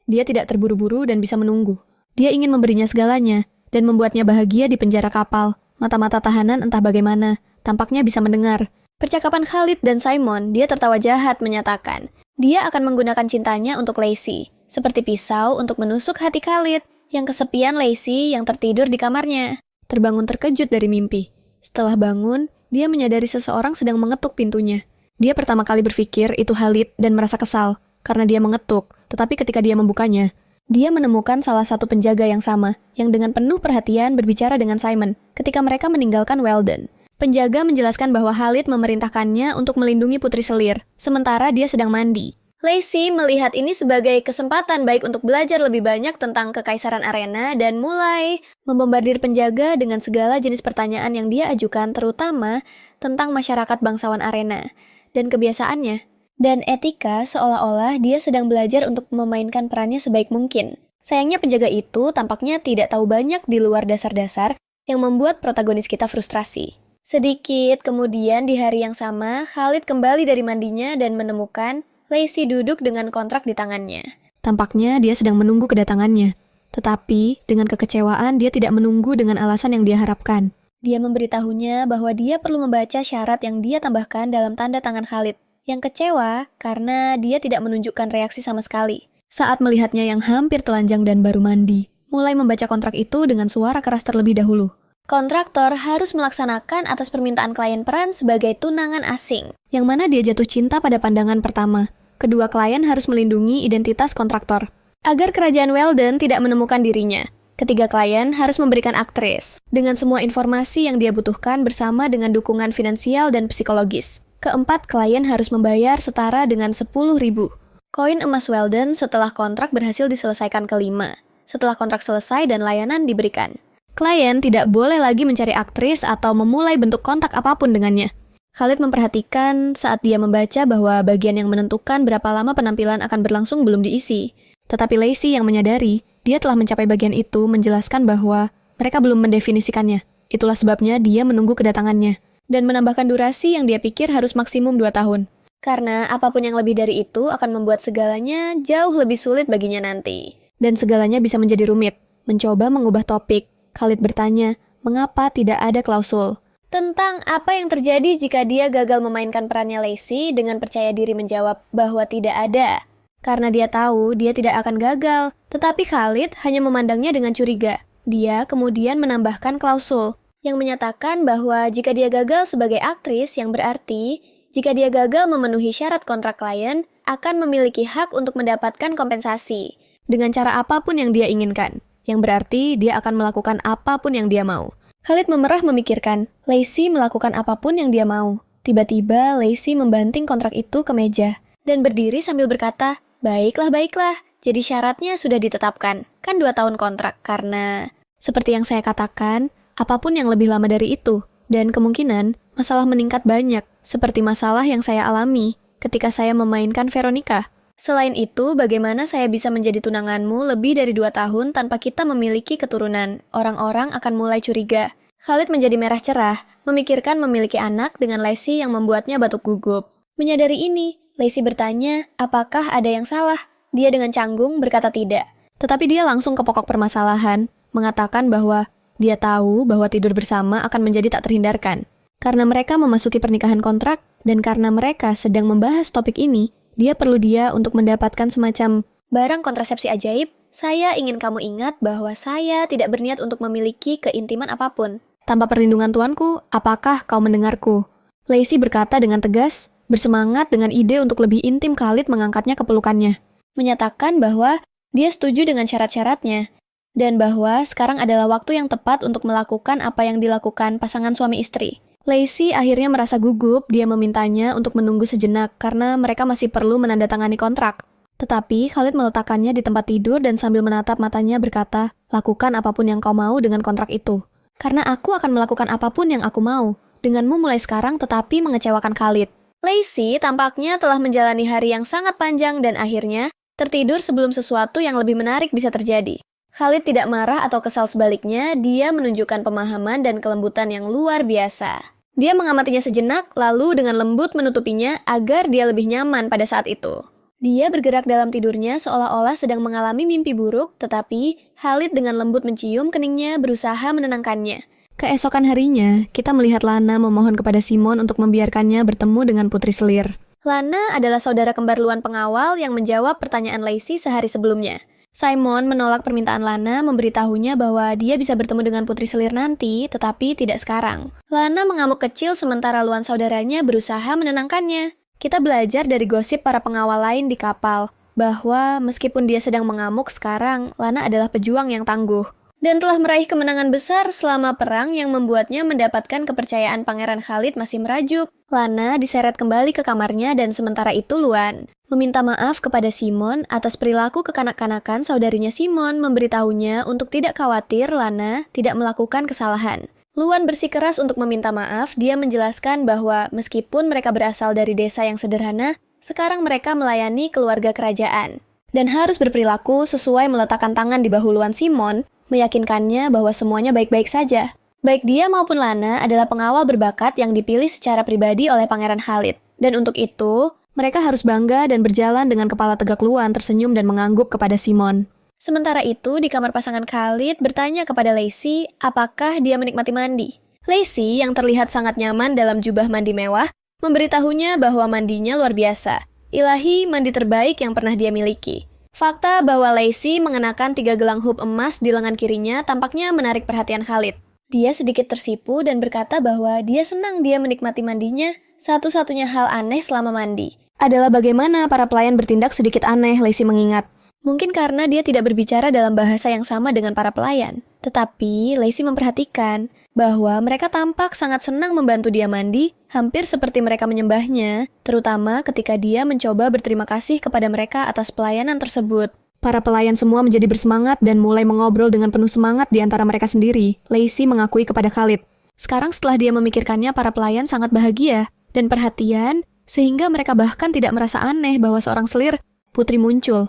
Dia tidak terburu-buru dan bisa menunggu. Dia ingin memberinya segalanya dan membuatnya bahagia di penjara kapal. Mata-mata tahanan entah bagaimana, tampaknya bisa mendengar. Percakapan Khalid dan Simon, dia tertawa jahat menyatakan, dia akan menggunakan cintanya untuk Lacey, seperti pisau untuk menusuk hati Khalid, yang kesepian Lacey yang tertidur di kamarnya. Terbangun terkejut dari mimpi. Setelah bangun, dia menyadari seseorang sedang mengetuk pintunya. Dia pertama kali berpikir itu Khalid dan merasa kesal karena dia mengetuk, tetapi ketika dia membukanya, dia menemukan salah satu penjaga yang sama, yang dengan penuh perhatian berbicara dengan Simon ketika mereka meninggalkan Weldon. Penjaga menjelaskan bahwa Khalid memerintahkannya untuk melindungi Putri Selir, sementara dia sedang mandi. Lacey melihat ini sebagai kesempatan baik untuk belajar lebih banyak tentang Kekaisaran Arena dan mulai membombardir penjaga dengan segala jenis pertanyaan yang dia ajukan, terutama tentang masyarakat bangsawan Arena dan kebiasaannya. Dan etika seolah-olah dia sedang belajar untuk memainkan perannya sebaik mungkin. Sayangnya penjaga itu tampaknya tidak tahu banyak di luar dasar-dasar yang membuat protagonis kita frustrasi. Sedikit kemudian di hari yang sama, Khalid kembali dari mandinya dan menemukan Lacey duduk dengan kontrak di tangannya. Tampaknya dia sedang menunggu kedatangannya. Tetapi, dengan kekecewaan dia tidak menunggu dengan alasan yang dia harapkan. Dia memberitahunya bahwa dia perlu membaca syarat yang dia tambahkan dalam tanda tangan Khalid. Yang kecewa karena dia tidak menunjukkan reaksi sama sekali. Saat melihatnya yang hampir telanjang dan baru mandi, mulai membaca kontrak itu dengan suara keras terlebih dahulu. Kontraktor harus melaksanakan atas permintaan klien peran sebagai tunangan asing, yang mana dia jatuh cinta pada pandangan pertama. Kedua klien harus melindungi identitas kontraktor, agar kerajaan Weldon tidak menemukan dirinya. Ketiga klien harus memberikan aktris, dengan semua informasi yang dia butuhkan bersama dengan dukungan finansial dan psikologis. Keempat klien harus membayar setara dengan 10.000 koin emas Weldon setelah kontrak berhasil diselesaikan kelima, setelah kontrak selesai dan layanan diberikan. Klien tidak boleh lagi mencari aktris atau memulai bentuk kontak apapun dengannya. Khalid memperhatikan saat dia membaca bahwa bagian yang menentukan berapa lama penampilan akan berlangsung belum diisi. Tetapi Lacey yang menyadari, dia telah mencapai bagian itu menjelaskan bahwa mereka belum mendefinisikannya. Itulah sebabnya dia menunggu kedatangannya, dan menambahkan durasi yang dia pikir harus maksimum 2 tahun. Karena apapun yang lebih dari itu akan membuat segalanya jauh lebih sulit baginya nanti. Dan segalanya bisa menjadi rumit. Mencoba mengubah topik, Khalid bertanya, mengapa tidak ada klausul? Tentang apa yang terjadi jika dia gagal memainkan perannya Lacey dengan percaya diri menjawab bahwa tidak ada. Karena dia tahu dia tidak akan gagal, tetapi Khalid hanya memandangnya dengan curiga. Dia kemudian menambahkan klausul yang menyatakan bahwa jika dia gagal sebagai aktris, yang berarti jika dia gagal memenuhi syarat kontrak klien, akan memiliki hak untuk mendapatkan kompensasi dengan cara apapun yang dia inginkan. Yang berarti dia akan melakukan apapun yang dia mau. Khalid memerah memikirkan, Lacey melakukan apapun yang dia mau. Tiba-tiba Lacey membanting kontrak itu ke meja dan berdiri sambil berkata, baiklah, jadi syaratnya sudah ditetapkan. Kan 2 tahun kontrak karena, seperti yang saya katakan, apapun yang lebih lama dari itu. Dan kemungkinan masalah meningkat banyak, seperti masalah yang saya alami ketika saya memainkan Veronica. Selain itu, bagaimana saya bisa menjadi tunanganmu lebih dari 2 tahun tanpa kita memiliki keturunan? Orang-orang akan mulai curiga. Khalid menjadi merah cerah, memikirkan memiliki anak dengan Lacey yang membuatnya batuk gugup. Menyadari ini, Lacey bertanya, apakah ada yang salah? Dia dengan canggung berkata tidak. Tetapi dia langsung ke pokok permasalahan, mengatakan bahwa dia tahu bahwa tidur bersama akan menjadi tak terhindarkan. Karena mereka memasuki pernikahan kontrak, dan karena mereka sedang membahas topik ini, dia perlu dia untuk mendapatkan semacam barang kontrasepsi ajaib. Saya ingin kamu ingat bahwa saya tidak berniat untuk memiliki keintiman apapun. Tanpa perlindungan tuanku, apakah kau mendengarku? Lacey berkata dengan tegas, bersemangat dengan ide untuk lebih intim. Khalid mengangkatnya ke pelukannya, menyatakan bahwa dia setuju dengan syarat-syaratnya, dan bahwa sekarang adalah waktu yang tepat untuk melakukan apa yang dilakukan pasangan suami istri. Lacey akhirnya merasa gugup, dia memintanya untuk menunggu sejenak karena mereka masih perlu menandatangani kontrak. Tetapi Khalid meletakkannya di tempat tidur dan sambil menatap matanya berkata, lakukan apapun yang kau mau dengan kontrak itu. Karena aku akan melakukan apapun yang aku mau, denganmu mulai sekarang tetapi mengecewakan Khalid. Lacey tampaknya telah menjalani hari yang sangat panjang dan akhirnya tertidur sebelum sesuatu yang lebih menarik bisa terjadi. Khalid tidak marah atau kesal, sebaliknya, dia menunjukkan pemahaman dan kelembutan yang luar biasa. Dia mengamatinya sejenak, lalu dengan lembut menutupinya agar dia lebih nyaman pada saat itu. Dia bergerak dalam tidurnya seolah-olah sedang mengalami mimpi buruk, tetapi Khalid dengan lembut mencium keningnya berusaha menenangkannya. Keesokan harinya, kita melihat Lana memohon kepada Simon untuk membiarkannya bertemu dengan Putri Selir. Lana adalah saudara kembar Luan pengawal yang menjawab pertanyaan Lacey sehari sebelumnya. Simon menolak permintaan Lana, memberitahunya bahwa dia bisa bertemu dengan Putri Selir nanti, tetapi tidak sekarang. Lana mengamuk kecil sementara Luan saudaranya berusaha menenangkannya. Kita belajar dari gosip para pengawal lain di kapal, bahwa meskipun dia sedang mengamuk sekarang, Lana adalah pejuang yang tangguh. Dan telah meraih kemenangan besar selama perang yang membuatnya mendapatkan kepercayaan Pangeran Khalid masih merajuk. Lana diseret kembali ke kamarnya dan sementara itu Luan meminta maaf kepada Simon atas perilaku kekanak-kanakan saudarinya. Simon memberitahunya untuk tidak khawatir Lana tidak melakukan kesalahan. Luan bersikeras untuk meminta maaf. Dia menjelaskan bahwa meskipun mereka berasal dari desa yang sederhana, sekarang mereka melayani keluarga kerajaan dan harus berperilaku sesuai meletakkan tangan di bahu Luan. Simon meyakinkannya bahwa semuanya baik-baik saja. Baik dia maupun Lana adalah pengawal berbakat yang dipilih secara pribadi oleh Pangeran Khalid. Dan untuk itu, mereka harus bangga dan berjalan dengan kepala tegak. Luan tersenyum dan mengangguk kepada Simon. Sementara itu, di kamar pasangan Khalid bertanya kepada Lacey apakah dia menikmati mandi. Lacey, yang terlihat sangat nyaman dalam jubah mandi mewah, memberitahunya bahwa mandinya luar biasa. Ilahi, mandi terbaik yang pernah dia miliki. Fakta bahwa Lacey mengenakan 3 gelang hoop emas di lengan kirinya tampaknya menarik perhatian Khalid. Dia sedikit tersipu dan berkata bahwa dia senang dia menikmati mandinya. Satu-satunya hal aneh selama mandi adalah bagaimana para pelayan bertindak sedikit aneh, Lacey mengingat. Mungkin karena dia tidak berbicara dalam bahasa yang sama dengan para pelayan. Tetapi Lacey memperhatikan bahwa mereka tampak sangat senang membantu dia mandi, hampir seperti mereka menyembahnya, terutama ketika dia mencoba berterima kasih kepada mereka atas pelayanan tersebut. Para pelayan semua menjadi bersemangat dan mulai mengobrol dengan penuh semangat di antara mereka sendiri. Lacey mengakui kepada Khalid. Sekarang setelah dia memikirkannya, para pelayan sangat bahagia dan perhatian, sehingga mereka bahkan tidak merasa aneh bahwa seorang selir putri muncul.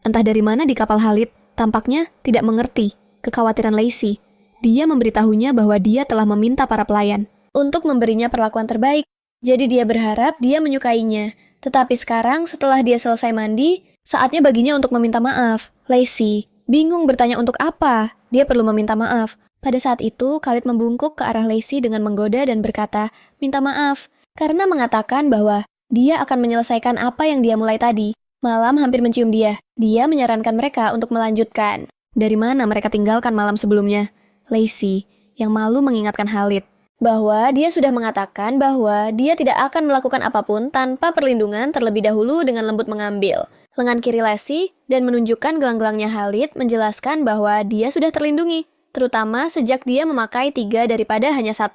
Entah dari mana di kapal Khalid, tampaknya tidak mengerti kekhawatiran Lacey. Dia memberitahunya bahwa dia telah meminta para pelayan untuk memberinya perlakuan terbaik. Jadi dia berharap dia menyukainya. Tetapi sekarang setelah dia selesai mandi, saatnya baginya untuk meminta maaf. Lacey bingung bertanya untuk apa dia perlu meminta maaf. Pada saat itu, Khalid membungkuk ke arah Lacey dengan menggoda dan berkata, minta maaf, karena mengatakan bahwa dia akan menyelesaikan apa yang dia mulai tadi. Malam hampir mencium dia. Dia menyarankan mereka untuk melanjutkan dari mana mereka tinggalkan malam sebelumnya. Lacey, yang malu mengingatkan Khalid bahwa dia sudah mengatakan bahwa dia tidak akan melakukan apapun tanpa perlindungan terlebih dahulu. Dengan lembut mengambil lengan kiri Lacey dan menunjukkan gelang-gelangnya. Khalid menjelaskan bahwa dia sudah terlindungi, terutama sejak dia memakai 3 daripada hanya 1.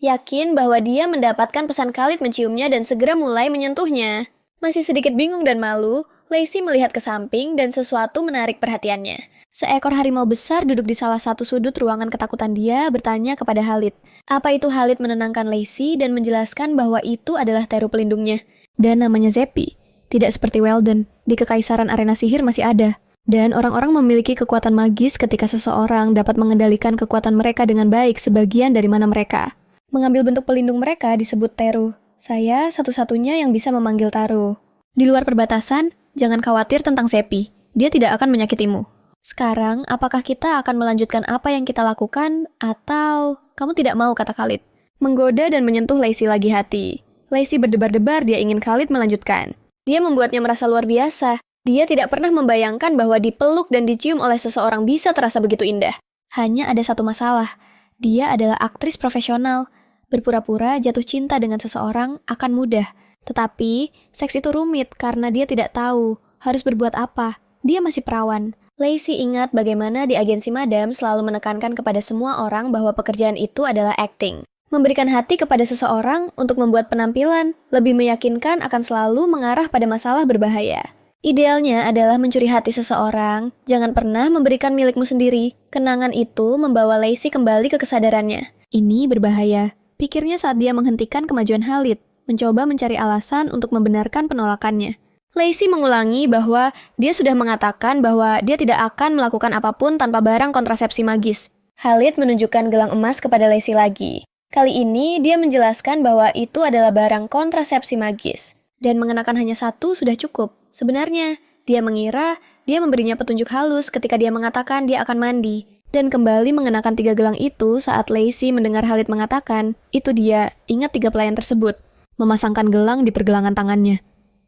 Yakin bahwa dia mendapatkan pesan Khalid menciumnya dan segera mulai menyentuhnya. Masih sedikit bingung dan malu, Lacey melihat ke samping dan sesuatu menarik perhatiannya. Seekor harimau besar duduk di salah satu sudut ruangan ketakutan. Dia bertanya kepada Khalid. Apa itu? Khalid menenangkan Lacey dan menjelaskan bahwa itu adalah teru pelindungnya. Dan namanya Zepi. Tidak seperti Weldon, di Kekaisaran Arena Sihir masih ada. Dan orang-orang memiliki kekuatan magis ketika seseorang dapat mengendalikan kekuatan mereka dengan baik sebagian dari mana mereka mengambil bentuk pelindung mereka disebut teru. Saya satu-satunya yang bisa memanggil taru. Di luar perbatasan, jangan khawatir tentang Zepi. Dia tidak akan menyakitimu. Sekarang, apakah kita akan melanjutkan apa yang kita lakukan, atau kamu tidak mau, kata Khalid. Menggoda dan menyentuh Lacey lagi hati. Lacey berdebar-debar, dia ingin Khalid melanjutkan. Dia membuatnya merasa luar biasa. Dia tidak pernah membayangkan bahwa dipeluk dan dicium oleh seseorang bisa terasa begitu indah. Hanya ada satu masalah. Dia adalah aktris profesional. Berpura-pura jatuh cinta dengan seseorang akan mudah. Tetapi, seks itu rumit karena dia tidak tahu harus berbuat apa. Dia masih perawan. Lacey ingat bagaimana di agensi Madam selalu menekankan kepada semua orang bahwa pekerjaan itu adalah acting. Memberikan hati kepada seseorang untuk membuat penampilan lebih meyakinkan akan selalu mengarah pada masalah berbahaya. Idealnya adalah mencuri hati seseorang. Jangan pernah memberikan milikmu sendiri. Kenangan itu membawa Lacey kembali ke kesadarannya. Ini berbahaya, pikirnya saat dia menghentikan kemajuan Khalid, mencoba mencari alasan untuk membenarkan penolakannya. Lacey mengulangi bahwa dia sudah mengatakan bahwa dia tidak akan melakukan apapun tanpa barang kontrasepsi magis. Khalid menunjukkan gelang emas kepada Lacey lagi. Kali ini dia menjelaskan bahwa itu adalah barang kontrasepsi magis. Dan mengenakan hanya 1 sudah cukup. Sebenarnya, dia mengira dia memberinya petunjuk halus ketika dia mengatakan dia akan mandi. Dan kembali mengenakan 3 gelang itu saat Lacey mendengar Khalid mengatakan, itu dia, ingat 3 pelayan tersebut. Memasangkan gelang di pergelangan tangannya.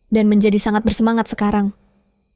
Dan menjadi sangat bersemangat sekarang.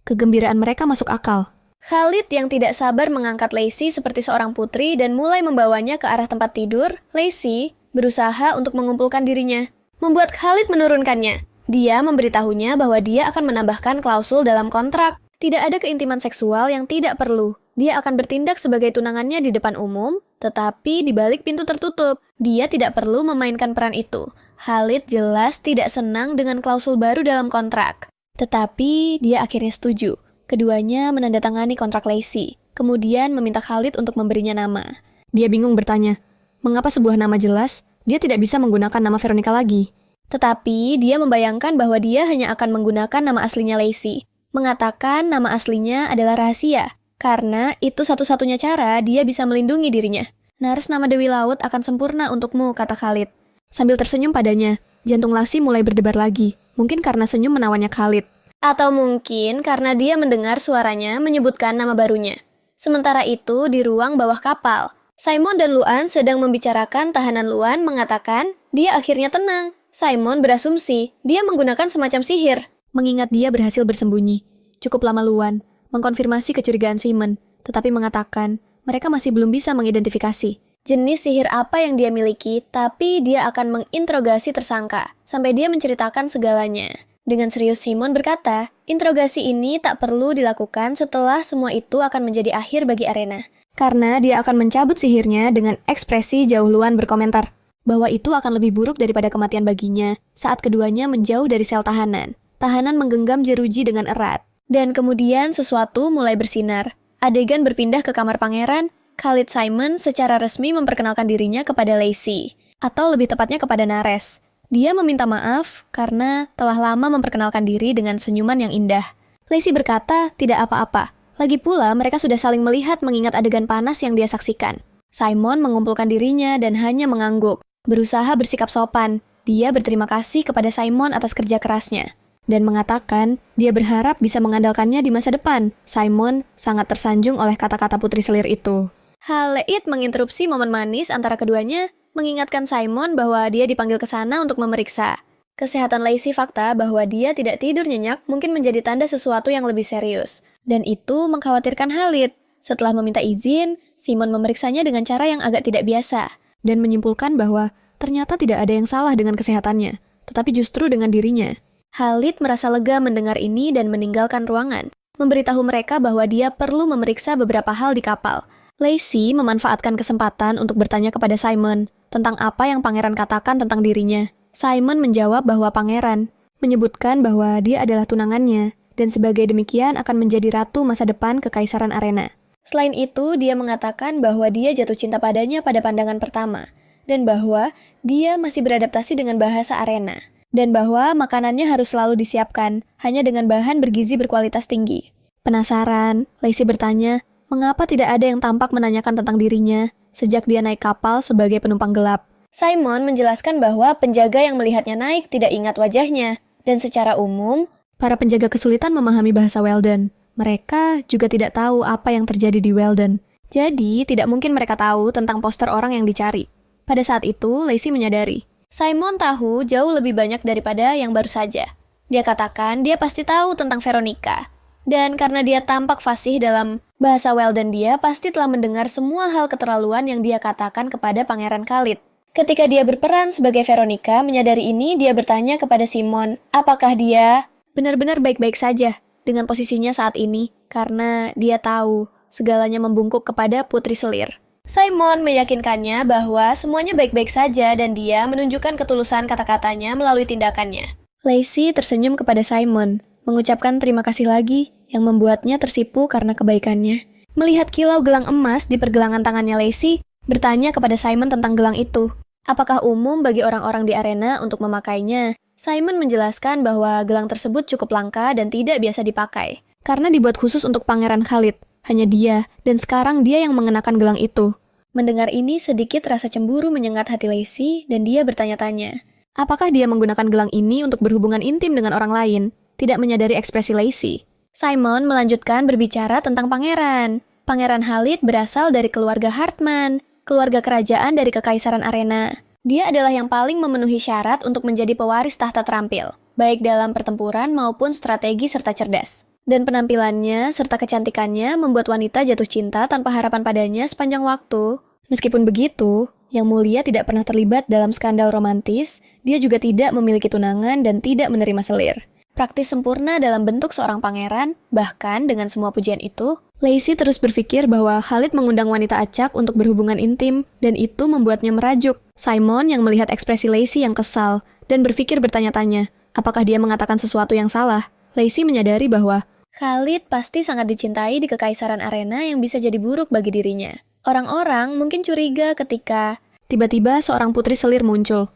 Kegembiraan mereka masuk akal. Khalid yang tidak sabar mengangkat Lacey seperti seorang putri dan mulai membawanya ke arah tempat tidur, Lacey berusaha untuk mengumpulkan dirinya, membuat Khalid menurunkannya. Dia memberitahunya bahwa dia akan menambahkan klausul dalam kontrak. Tidak ada keintiman seksual yang tidak perlu. Dia akan bertindak sebagai tunangannya di depan umum, tetapi di balik pintu tertutup. Dia tidak perlu memainkan peran itu. Khalid jelas tidak senang dengan klausul baru dalam kontrak. Tetapi dia akhirnya setuju. Keduanya menandatangani kontrak Lacey, kemudian meminta Khalid untuk memberinya nama. Dia bingung bertanya, mengapa sebuah nama jelas, dia tidak bisa menggunakan nama Veronica lagi? Tetapi dia membayangkan bahwa dia hanya akan menggunakan nama aslinya Lacey, mengatakan nama aslinya adalah rahasia, karena itu satu-satunya cara dia bisa melindungi dirinya. Nars nama Dewi Laut akan sempurna untukmu, kata Khalid. Sambil tersenyum padanya, jantung Lacey mulai berdebar lagi, mungkin karena senyum menawannya Khalid. Atau mungkin karena dia mendengar suaranya menyebutkan nama barunya. Sementara itu, di ruang bawah kapal, Simon dan Luan sedang membicarakan. Tahanan Luan mengatakan dia akhirnya tenang. Simon berasumsi dia menggunakan semacam sihir, mengingat dia berhasil bersembunyi. Cukup lama Luan mengkonfirmasi kecurigaan Simon, tetapi mengatakan mereka masih belum bisa mengidentifikasi jenis sihir apa yang dia miliki, tapi dia akan menginterogasi tersangka sampai dia menceritakan segalanya. Dengan serius Simon berkata, interogasi ini tak perlu dilakukan setelah semua itu akan menjadi akhir bagi Arena. Karena dia akan mencabut sihirnya dengan ekspresi jauh. Luan berkomentar bahwa itu akan lebih buruk daripada kematian baginya saat keduanya menjauh dari sel tahanan. Tahanan menggenggam jeruji dengan erat. Dan kemudian sesuatu mulai bersinar. Adegan berpindah ke kamar pangeran. Khalid Simon secara resmi memperkenalkan dirinya kepada Lacey. Atau lebih tepatnya kepada Nares. Dia meminta maaf karena telah lama memperkenalkan diri dengan senyuman yang indah. Lacey berkata tidak apa-apa. Lagi pula mereka sudah saling melihat mengingat adegan panas yang dia saksikan. Simon mengumpulkan dirinya dan hanya mengangguk, berusaha bersikap sopan. Dia berterima kasih kepada Simon atas kerja kerasnya dan mengatakan dia berharap bisa mengandalkannya di masa depan. Simon sangat tersanjung oleh kata-kata putri selir itu. Khalid menginterupsi momen manis antara keduanya, mengingatkan Simon bahwa dia dipanggil ke sana untuk memeriksa kesehatan Lacey. Fakta bahwa dia tidak tidur nyenyak mungkin menjadi tanda sesuatu yang lebih serius, dan itu mengkhawatirkan Khalid. Setelah meminta izin, Simon memeriksanya dengan cara yang agak tidak biasa, dan menyimpulkan bahwa ternyata tidak ada yang salah dengan kesehatannya, tetapi justru dengan dirinya. Khalid merasa lega mendengar ini dan meninggalkan ruangan, memberitahu mereka bahwa dia perlu memeriksa beberapa hal di kapal. Lacey memanfaatkan kesempatan untuk bertanya kepada Simon tentang apa yang pangeran katakan tentang dirinya. Simon menjawab bahwa pangeran menyebutkan bahwa dia adalah tunangannya, dan sebagai demikian akan menjadi ratu masa depan Kekaisaran Arena. Selain itu, dia mengatakan bahwa dia jatuh cinta padanya pada pandangan pertama, dan bahwa dia masih beradaptasi dengan bahasa Arena, dan bahwa makanannya harus selalu disiapkan, hanya dengan bahan bergizi berkualitas tinggi. Penasaran, Lacey bertanya, mengapa tidak ada yang tampak menanyakan tentang dirinya sejak dia naik kapal sebagai penumpang gelap. Simon menjelaskan bahwa penjaga yang melihatnya naik tidak ingat wajahnya, dan secara umum, para penjaga kesulitan memahami bahasa Weldon. Mereka juga tidak tahu apa yang terjadi di Weldon. Jadi, tidak mungkin mereka tahu tentang poster orang yang dicari. Pada saat itu, Lacey menyadari, Simon tahu jauh lebih banyak daripada yang baru saja. Dia katakan dia pasti tahu tentang Veronica. Dan karena dia tampak fasih dalam bahasa Weldon, dia pasti telah mendengar semua hal keterlaluan yang dia katakan kepada Pangeran Khalid. Ketika dia berperan sebagai Veronica, menyadari ini, dia bertanya kepada Simon, apakah dia benar-benar baik-baik saja dengan posisinya saat ini, karena dia tahu segalanya membungkuk kepada putri selir. Simon meyakinkannya bahwa semuanya baik-baik saja dan dia menunjukkan ketulusan kata-katanya melalui tindakannya. Lacey tersenyum kepada Simon, mengucapkan terima kasih lagi yang membuatnya tersipu karena kebaikannya. Melihat kilau gelang emas di pergelangan tangannya Lacey, bertanya kepada Simon tentang gelang itu. Apakah umum bagi orang-orang di arena untuk memakainya? Simon menjelaskan bahwa gelang tersebut cukup langka dan tidak biasa dipakai, karena dibuat khusus untuk Pangeran Khalid. Hanya dia, dan sekarang dia yang mengenakan gelang itu. Mendengar ini, sedikit rasa cemburu menyengat hati Lacey, dan dia bertanya-tanya, apakah dia menggunakan gelang ini untuk berhubungan intim dengan orang lain? Tidak menyadari ekspresi Lacey. Simon melanjutkan berbicara tentang pangeran. Pangeran Khalid berasal dari keluarga Hartman, keluarga kerajaan dari Kekaisaran Arena. Dia adalah yang paling memenuhi syarat untuk menjadi pewaris tahta terampil, baik dalam pertempuran maupun strategi serta cerdas. Dan penampilannya serta kecantikannya membuat wanita jatuh cinta tanpa harapan padanya sepanjang waktu. Meskipun begitu, Yang Mulia tidak pernah terlibat dalam skandal romantis, dia juga tidak memiliki tunangan dan tidak menerima selir. Praktis sempurna dalam bentuk seorang pangeran, bahkan dengan semua pujian itu, Lacey terus berpikir bahwa Khalid mengundang wanita acak untuk berhubungan intim, dan itu membuatnya merajuk. Simon yang melihat ekspresi Lacey yang kesal, dan berpikir bertanya-tanya, apakah dia mengatakan sesuatu yang salah? Lacey menyadari bahwa Khalid pasti sangat dicintai di Kekaisaran Arena yang bisa jadi buruk bagi dirinya. Orang-orang mungkin curiga ketika tiba-tiba seorang putri selir muncul.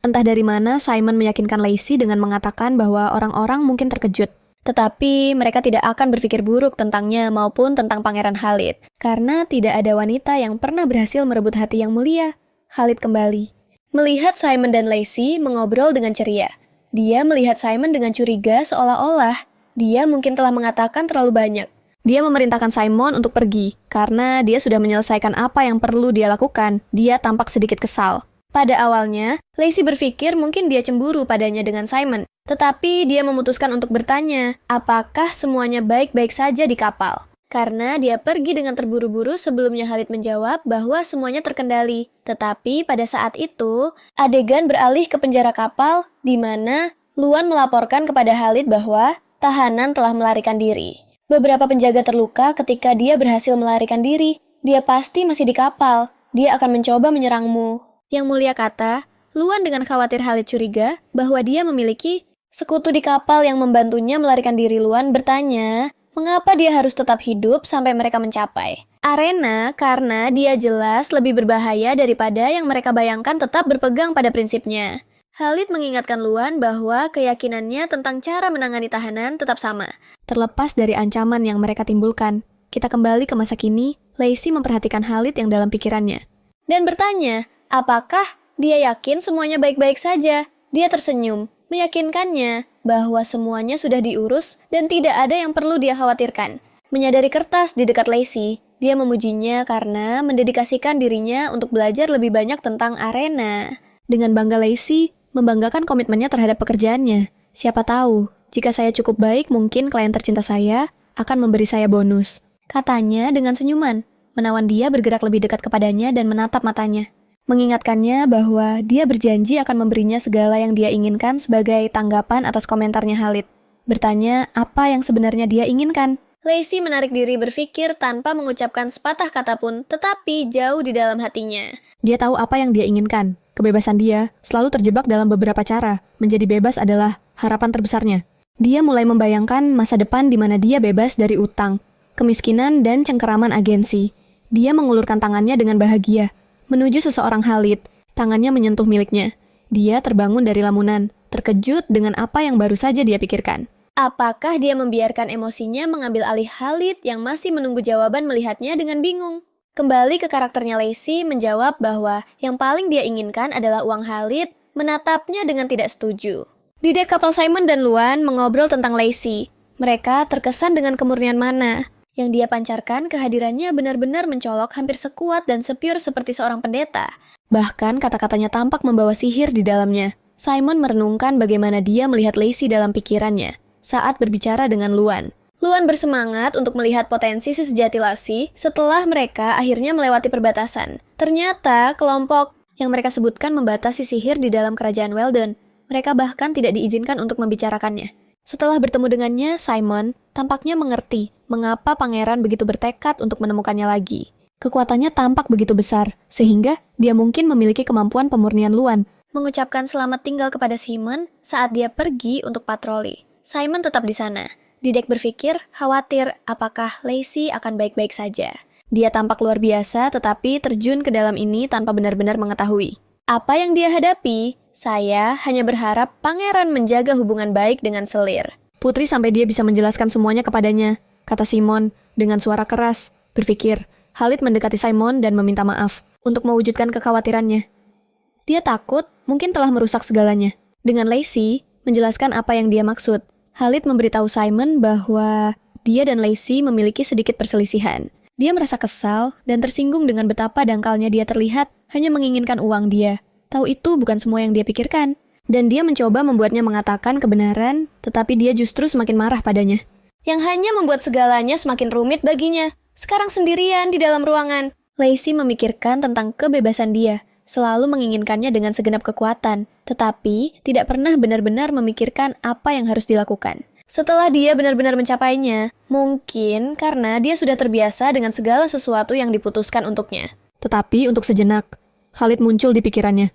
Entah dari mana Simon meyakinkan Lacey dengan mengatakan bahwa orang-orang mungkin terkejut. Tetapi mereka tidak akan berpikir buruk tentangnya maupun tentang Pangeran Khalid. Karena tidak ada wanita yang pernah berhasil merebut hati Yang Mulia. Khalid kembali. Melihat Simon dan Lacey mengobrol dengan ceria. Dia melihat Simon dengan curiga seolah-olah dia mungkin telah mengatakan terlalu banyak. Dia memerintahkan Simon untuk pergi, karena dia sudah menyelesaikan apa yang perlu dia lakukan. Dia tampak sedikit kesal. Pada awalnya, Lacey berpikir mungkin dia cemburu padanya dengan Simon. Tetapi dia memutuskan untuk bertanya, apakah semuanya baik-baik saja di kapal? Karena dia pergi dengan terburu-buru sebelumnya Khalid menjawab bahwa semuanya terkendali. Tetapi pada saat itu, adegan beralih ke penjara kapal, di mana Luan melaporkan kepada Khalid bahwa tahanan telah melarikan diri. Beberapa penjaga terluka ketika dia berhasil melarikan diri. Dia pasti masih di kapal. Dia akan mencoba menyerangmu. Yang Mulia kata, Luan dengan khawatir Khalid curiga bahwa dia memiliki sekutu di kapal yang membantunya melarikan diri. Luan bertanya, mengapa dia harus tetap hidup sampai mereka mencapai Arena karena dia jelas lebih berbahaya daripada yang mereka bayangkan tetap berpegang pada prinsipnya. Khalid mengingatkan Luan bahwa keyakinannya tentang cara menangani tahanan tetap sama. Terlepas dari ancaman yang mereka timbulkan, kita kembali ke masa kini, Lacey memperhatikan Khalid yang dalam pikirannya. Dan bertanya, apakah dia yakin semuanya baik-baik saja? Dia tersenyum, meyakinkannya bahwa semuanya sudah diurus dan tidak ada yang perlu dia khawatirkan. Menyadari kertas di dekat Lacey, dia memujinya karena mendedikasikan dirinya untuk belajar lebih banyak tentang arena. Dengan bangga Lacey membanggakan komitmennya terhadap pekerjaannya. Siapa tahu, jika saya cukup baik mungkin klien tercinta saya akan memberi saya bonus. Katanya dengan senyuman, menawan dia bergerak lebih dekat kepadanya dan menatap matanya. Mengingatkannya bahwa dia berjanji akan memberinya segala yang dia inginkan sebagai tanggapan atas komentarnya Khalid. Bertanya apa yang sebenarnya dia inginkan. Lacey menarik diri berpikir tanpa mengucapkan sepatah kata pun, tetapi jauh di dalam hatinya. Dia tahu apa yang dia inginkan. Kebebasan dia selalu terjebak dalam beberapa cara. Menjadi bebas adalah harapan terbesarnya. Dia mulai membayangkan masa depan di mana dia bebas dari utang, kemiskinan, dan cengkeraman agensi. Dia mengulurkan tangannya dengan bahagia menuju seseorang Khalid. Tangannya menyentuh miliknya. Dia terbangun dari lamunan, terkejut dengan apa yang baru saja dia pikirkan. Apakah dia membiarkan emosinya mengambil alih Khalid yang masih menunggu jawaban melihatnya dengan bingung? Kembali ke karakternya Lacey menjawab bahwa yang paling dia inginkan adalah uang Khalid, menatapnya dengan tidak setuju. Di dek kapal Simon dan Luan mengobrol tentang Lacey. Mereka terkesan dengan kemurnian mana. Yang dia pancarkan kehadirannya benar-benar mencolok hampir sekuat dan sepiur seperti seorang pendeta. Bahkan kata-katanya tampak membawa sihir di dalamnya. Simon merenungkan bagaimana dia melihat Lacey dalam pikirannya saat berbicara dengan Luan. Luan bersemangat untuk melihat potensi si sejati Lacey setelah mereka akhirnya melewati perbatasan. Ternyata kelompok yang mereka sebutkan membatasi sihir di dalam kerajaan Weldon. Mereka bahkan tidak diizinkan untuk membicarakannya. Setelah bertemu dengannya, Simon tampaknya mengerti mengapa pangeran begitu bertekad untuk menemukannya lagi. Kekuatannya tampak begitu besar, sehingga dia mungkin memiliki kemampuan pemurnian Luan. Mengucapkan selamat tinggal kepada Simon saat dia pergi untuk patroli. Simon tetap di sana. Di dek berpikir, khawatir apakah Lacey akan baik-baik saja. Dia tampak luar biasa, tetapi terjun ke dalam ini tanpa benar-benar mengetahui apa yang dia hadapi. Saya hanya berharap pangeran menjaga hubungan baik dengan selir. Putri sampai dia bisa menjelaskan semuanya kepadanya, kata Simon dengan suara keras. Berpikir, Khalid mendekati Simon dan meminta maaf untuk mewujudkan kekhawatirannya. Dia takut mungkin telah merusak segalanya. Dengan Lacey menjelaskan apa yang dia maksud, Khalid memberitahu Simon bahwa dia dan Lacey memiliki sedikit perselisihan. Dia merasa kesal dan tersinggung dengan betapa dangkalnya dia terlihat hanya menginginkan uang dia. Tahu itu bukan semua yang dia pikirkan. Dan dia mencoba membuatnya mengatakan kebenaran, tetapi dia justru semakin marah padanya. yang hanya membuat segalanya semakin rumit baginya. Sekarang sendirian di dalam ruangan. Lacey memikirkan tentang kebebasan dia, selalu menginginkannya dengan segenap kekuatan, tetapi tidak pernah benar-benar memikirkan apa yang harus dilakukan. Setelah dia benar-benar mencapainya, mungkin karena dia sudah terbiasa dengan segala sesuatu yang diputuskan untuknya. Tetapi untuk sejenak, Khalid muncul di pikirannya.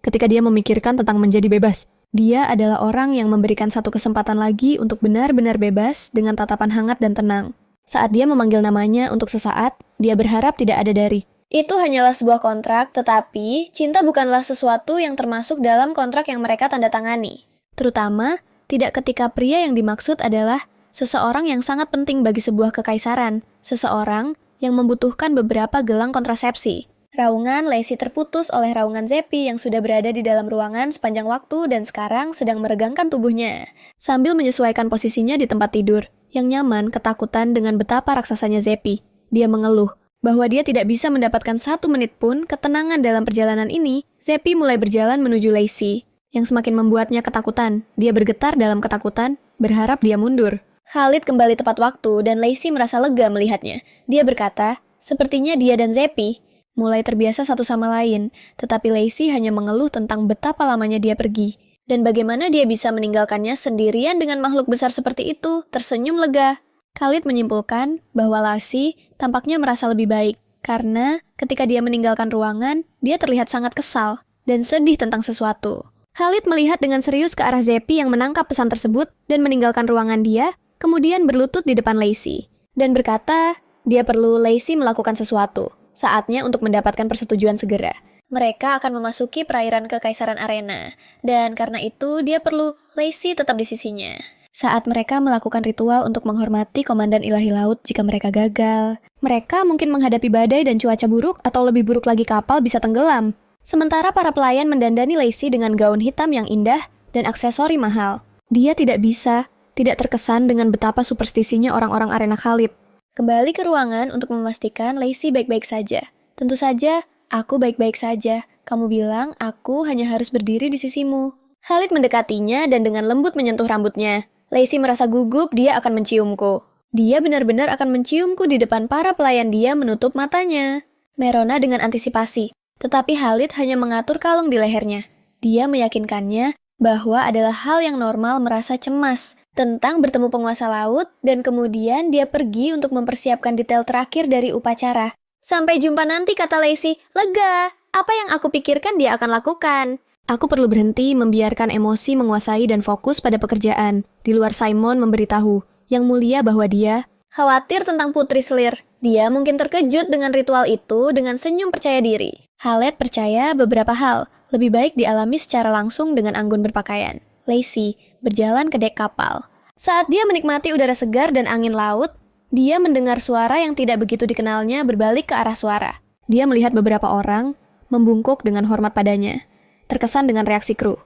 Ketika dia memikirkan tentang menjadi bebas, dia adalah orang yang memberikan satu kesempatan lagi untuk benar-benar bebas dengan tatapan hangat dan tenang. Saat dia memanggil namanya untuk sesaat, dia berharap tidak ada dari. Itu hanyalah sebuah kontrak, tetapi cinta bukanlah sesuatu yang termasuk dalam kontrak yang mereka tanda tangani. Terutama, tidak ketika pria yang dimaksud adalah seseorang yang sangat penting bagi sebuah kekaisaran, seseorang yang membutuhkan beberapa gelang kontrasepsi. Raungan Lacey terputus oleh raungan Zepi yang sudah berada di dalam ruangan sepanjang waktu dan sekarang sedang meregangkan tubuhnya. Sambil menyesuaikan posisinya di tempat tidur, yang nyaman ketakutan dengan betapa raksasanya Zepi. Dia mengeluh bahwa dia tidak bisa mendapatkan 1 menit pun ketenangan dalam perjalanan ini. Zepi mulai berjalan menuju Lacey, yang semakin membuatnya ketakutan. Dia bergetar dalam ketakutan, berharap dia mundur. Khalid kembali tepat waktu dan Lacey merasa lega melihatnya. Dia berkata, sepertinya dia dan Zepi mulai terbiasa satu sama lain, tetapi Lacey hanya mengeluh tentang betapa lamanya dia pergi. Dan bagaimana dia bisa meninggalkannya sendirian dengan makhluk besar seperti itu, tersenyum lega. Khalid menyimpulkan bahwa Lacey tampaknya merasa lebih baik, karena ketika dia meninggalkan ruangan, dia terlihat sangat kesal dan sedih tentang sesuatu. Khalid melihat dengan serius ke arah Zepi yang menangkap pesan tersebut dan meninggalkan ruangan dia, kemudian berlutut di depan Lacey, dan berkata, dia perlu Lacey melakukan sesuatu. Saatnya untuk mendapatkan persetujuan segera. Mereka akan memasuki perairan Kekaisaran Arena, dan karena itu dia perlu Lacey tetap di sisinya. Saat mereka melakukan ritual untuk menghormati Komandan Ilahi Laut jika mereka gagal, mereka mungkin menghadapi badai dan cuaca buruk atau lebih buruk lagi kapal bisa tenggelam. Sementara para pelayan mendandani Lacey dengan gaun hitam yang indah dan aksesori mahal. Dia tidak terkesan dengan betapa superstisinya orang-orang arena Khalid. Kembali ke ruangan untuk memastikan Lacey baik-baik saja. Tentu saja, aku baik-baik saja. Kamu bilang aku hanya harus berdiri di sisimu. Khalid mendekatinya dan dengan lembut menyentuh rambutnya. Lacey merasa gugup dia akan menciumku. Dia benar-benar akan menciumku di depan para pelayan dia menutup matanya. Merona dengan antisipasi. Tetapi Khalid hanya mengatur kalung di lehernya. Dia meyakinkannya bahwa adalah hal yang normal merasa cemas tentang bertemu penguasa laut dan kemudian dia pergi untuk mempersiapkan detail terakhir dari upacara. Sampai jumpa nanti, kata Lacey. Lega. Apa yang aku pikirkan dia akan lakukan. Aku perlu berhenti membiarkan emosi menguasai dan fokus pada pekerjaan. Di luar Simon memberitahu Yang Mulia bahwa dia khawatir tentang Putri Selir. Dia mungkin terkejut dengan ritual itu dengan senyum percaya diri. Khalid percaya beberapa hal lebih baik dialami secara langsung dengan anggun berpakaian. Lacey berjalan ke dek kapal. Saat dia menikmati udara segar dan angin laut, dia mendengar suara yang tidak begitu dikenalnya berbalik ke arah suara. Dia melihat beberapa orang membungkuk dengan hormat padanya, terkesan dengan reaksi kru.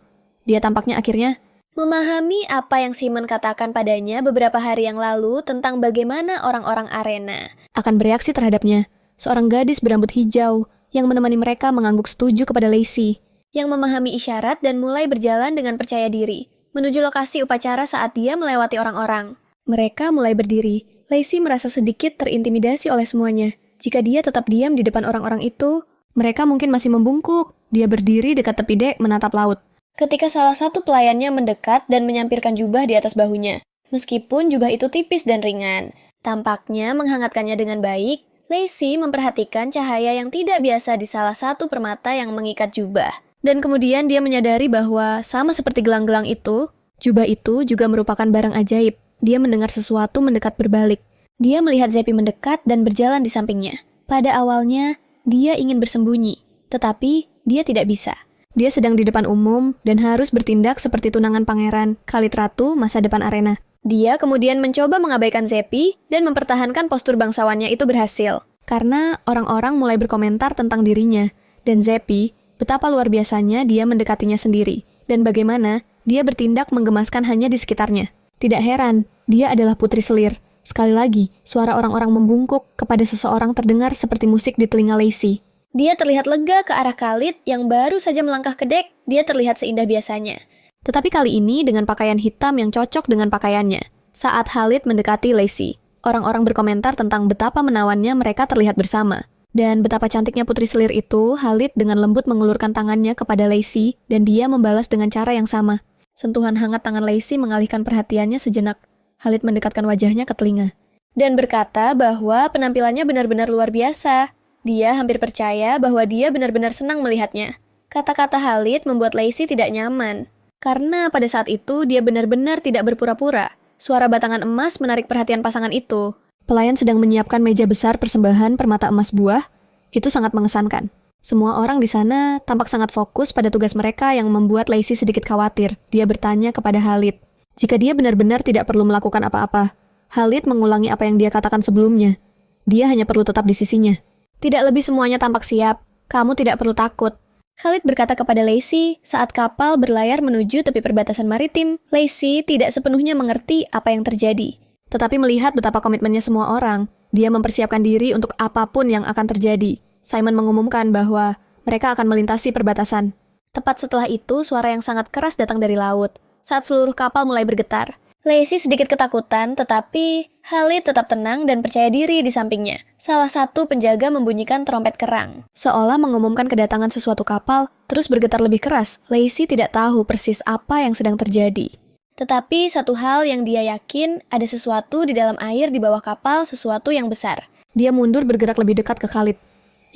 Dia tampaknya akhirnya memahami apa yang Simon katakan padanya beberapa hari yang lalu tentang bagaimana orang-orang arena akan bereaksi terhadapnya. Seorang gadis berambut hijau yang menemani mereka mengangguk setuju kepada Lacey, yang memahami isyarat dan mulai berjalan dengan percaya diri, menuju lokasi upacara saat dia melewati orang-orang. Mereka mulai berdiri. Lacey merasa sedikit terintimidasi oleh semuanya. Jika dia tetap diam di depan orang-orang itu, mereka mungkin masih membungkuk. Dia berdiri dekat tepi dek menatap laut. Ketika salah satu pelayannya mendekat dan menyampirkan jubah di atas bahunya. Meskipun jubah itu tipis dan ringan, tampaknya menghangatkannya dengan baik. Lacey memperhatikan cahaya yang tidak biasa di salah satu permata yang mengikat jubah. Dan kemudian dia menyadari bahwa sama seperti gelang-gelang itu, jubah itu juga merupakan barang ajaib. Dia mendengar sesuatu mendekat berbalik. Dia melihat Zepi mendekat dan berjalan di sampingnya. Pada awalnya, dia ingin bersembunyi, tetapi dia tidak bisa. Dia sedang di depan umum dan harus bertindak seperti tunangan pangeran, Khalid Ratu masa depan arena. Dia kemudian mencoba mengabaikan Zepi dan mempertahankan postur bangsawannya itu berhasil. Karena orang-orang mulai berkomentar tentang dirinya. Dan Zepi, betapa luar biasanya dia mendekatinya sendiri. Dan bagaimana dia bertindak menggemaskan hanya di sekitarnya. Tidak heran, dia adalah Putri Selir. Sekali lagi, suara orang-orang membungkuk kepada seseorang terdengar seperti musik di telinga Lacey. Dia terlihat lega ke arah Khalid yang baru saja melangkah ke dek. Dia terlihat seindah biasanya. Tetapi kali ini dengan pakaian hitam yang cocok dengan pakaiannya. Saat Khalid mendekati Lacey, orang-orang berkomentar tentang betapa menawannya mereka terlihat bersama. Dan betapa cantiknya putri selir itu, Khalid dengan lembut mengulurkan tangannya kepada Lacey dan dia membalas dengan cara yang sama. Sentuhan hangat tangan Lacey mengalihkan perhatiannya sejenak. Khalid mendekatkan wajahnya ke telinga. Dan berkata bahwa penampilannya benar-benar luar biasa. Dia hampir percaya bahwa dia benar-benar senang melihatnya. Kata-kata Khalid membuat Lacey tidak nyaman. Karena pada saat itu dia benar-benar tidak berpura-pura. Suara batangan emas menarik perhatian pasangan itu. Pelayan sedang menyiapkan meja besar persembahan permata emas buah. Itu sangat mengesankan. Semua orang di sana tampak sangat fokus pada tugas mereka yang membuat Lacey sedikit khawatir. Dia bertanya kepada Khalid, jika dia benar-benar tidak perlu melakukan apa-apa. Khalid mengulangi apa yang dia katakan sebelumnya. Dia hanya perlu tetap di sisinya. Tidak lebih semuanya tampak siap. Kamu tidak perlu takut. Khalid berkata kepada Lacey saat kapal berlayar menuju tepi perbatasan maritim. Lacey tidak sepenuhnya mengerti apa yang terjadi. Tetapi melihat betapa komitmennya semua orang, dia mempersiapkan diri untuk apapun yang akan terjadi. Simon mengumumkan bahwa mereka akan melintasi perbatasan. Tepat setelah itu, suara yang sangat keras datang dari laut. Saat seluruh kapal mulai bergetar, Lacey sedikit ketakutan, tetapi Khalid tetap tenang dan percaya diri di sampingnya. Salah satu penjaga membunyikan trompet kerang. Seolah mengumumkan kedatangan sesuatu kapal, terus bergetar lebih keras. Lacey tidak tahu persis apa yang sedang terjadi. Tetapi satu hal yang dia yakin, ada sesuatu di dalam air di bawah kapal, sesuatu yang besar. Dia mundur bergerak lebih dekat ke Khalid,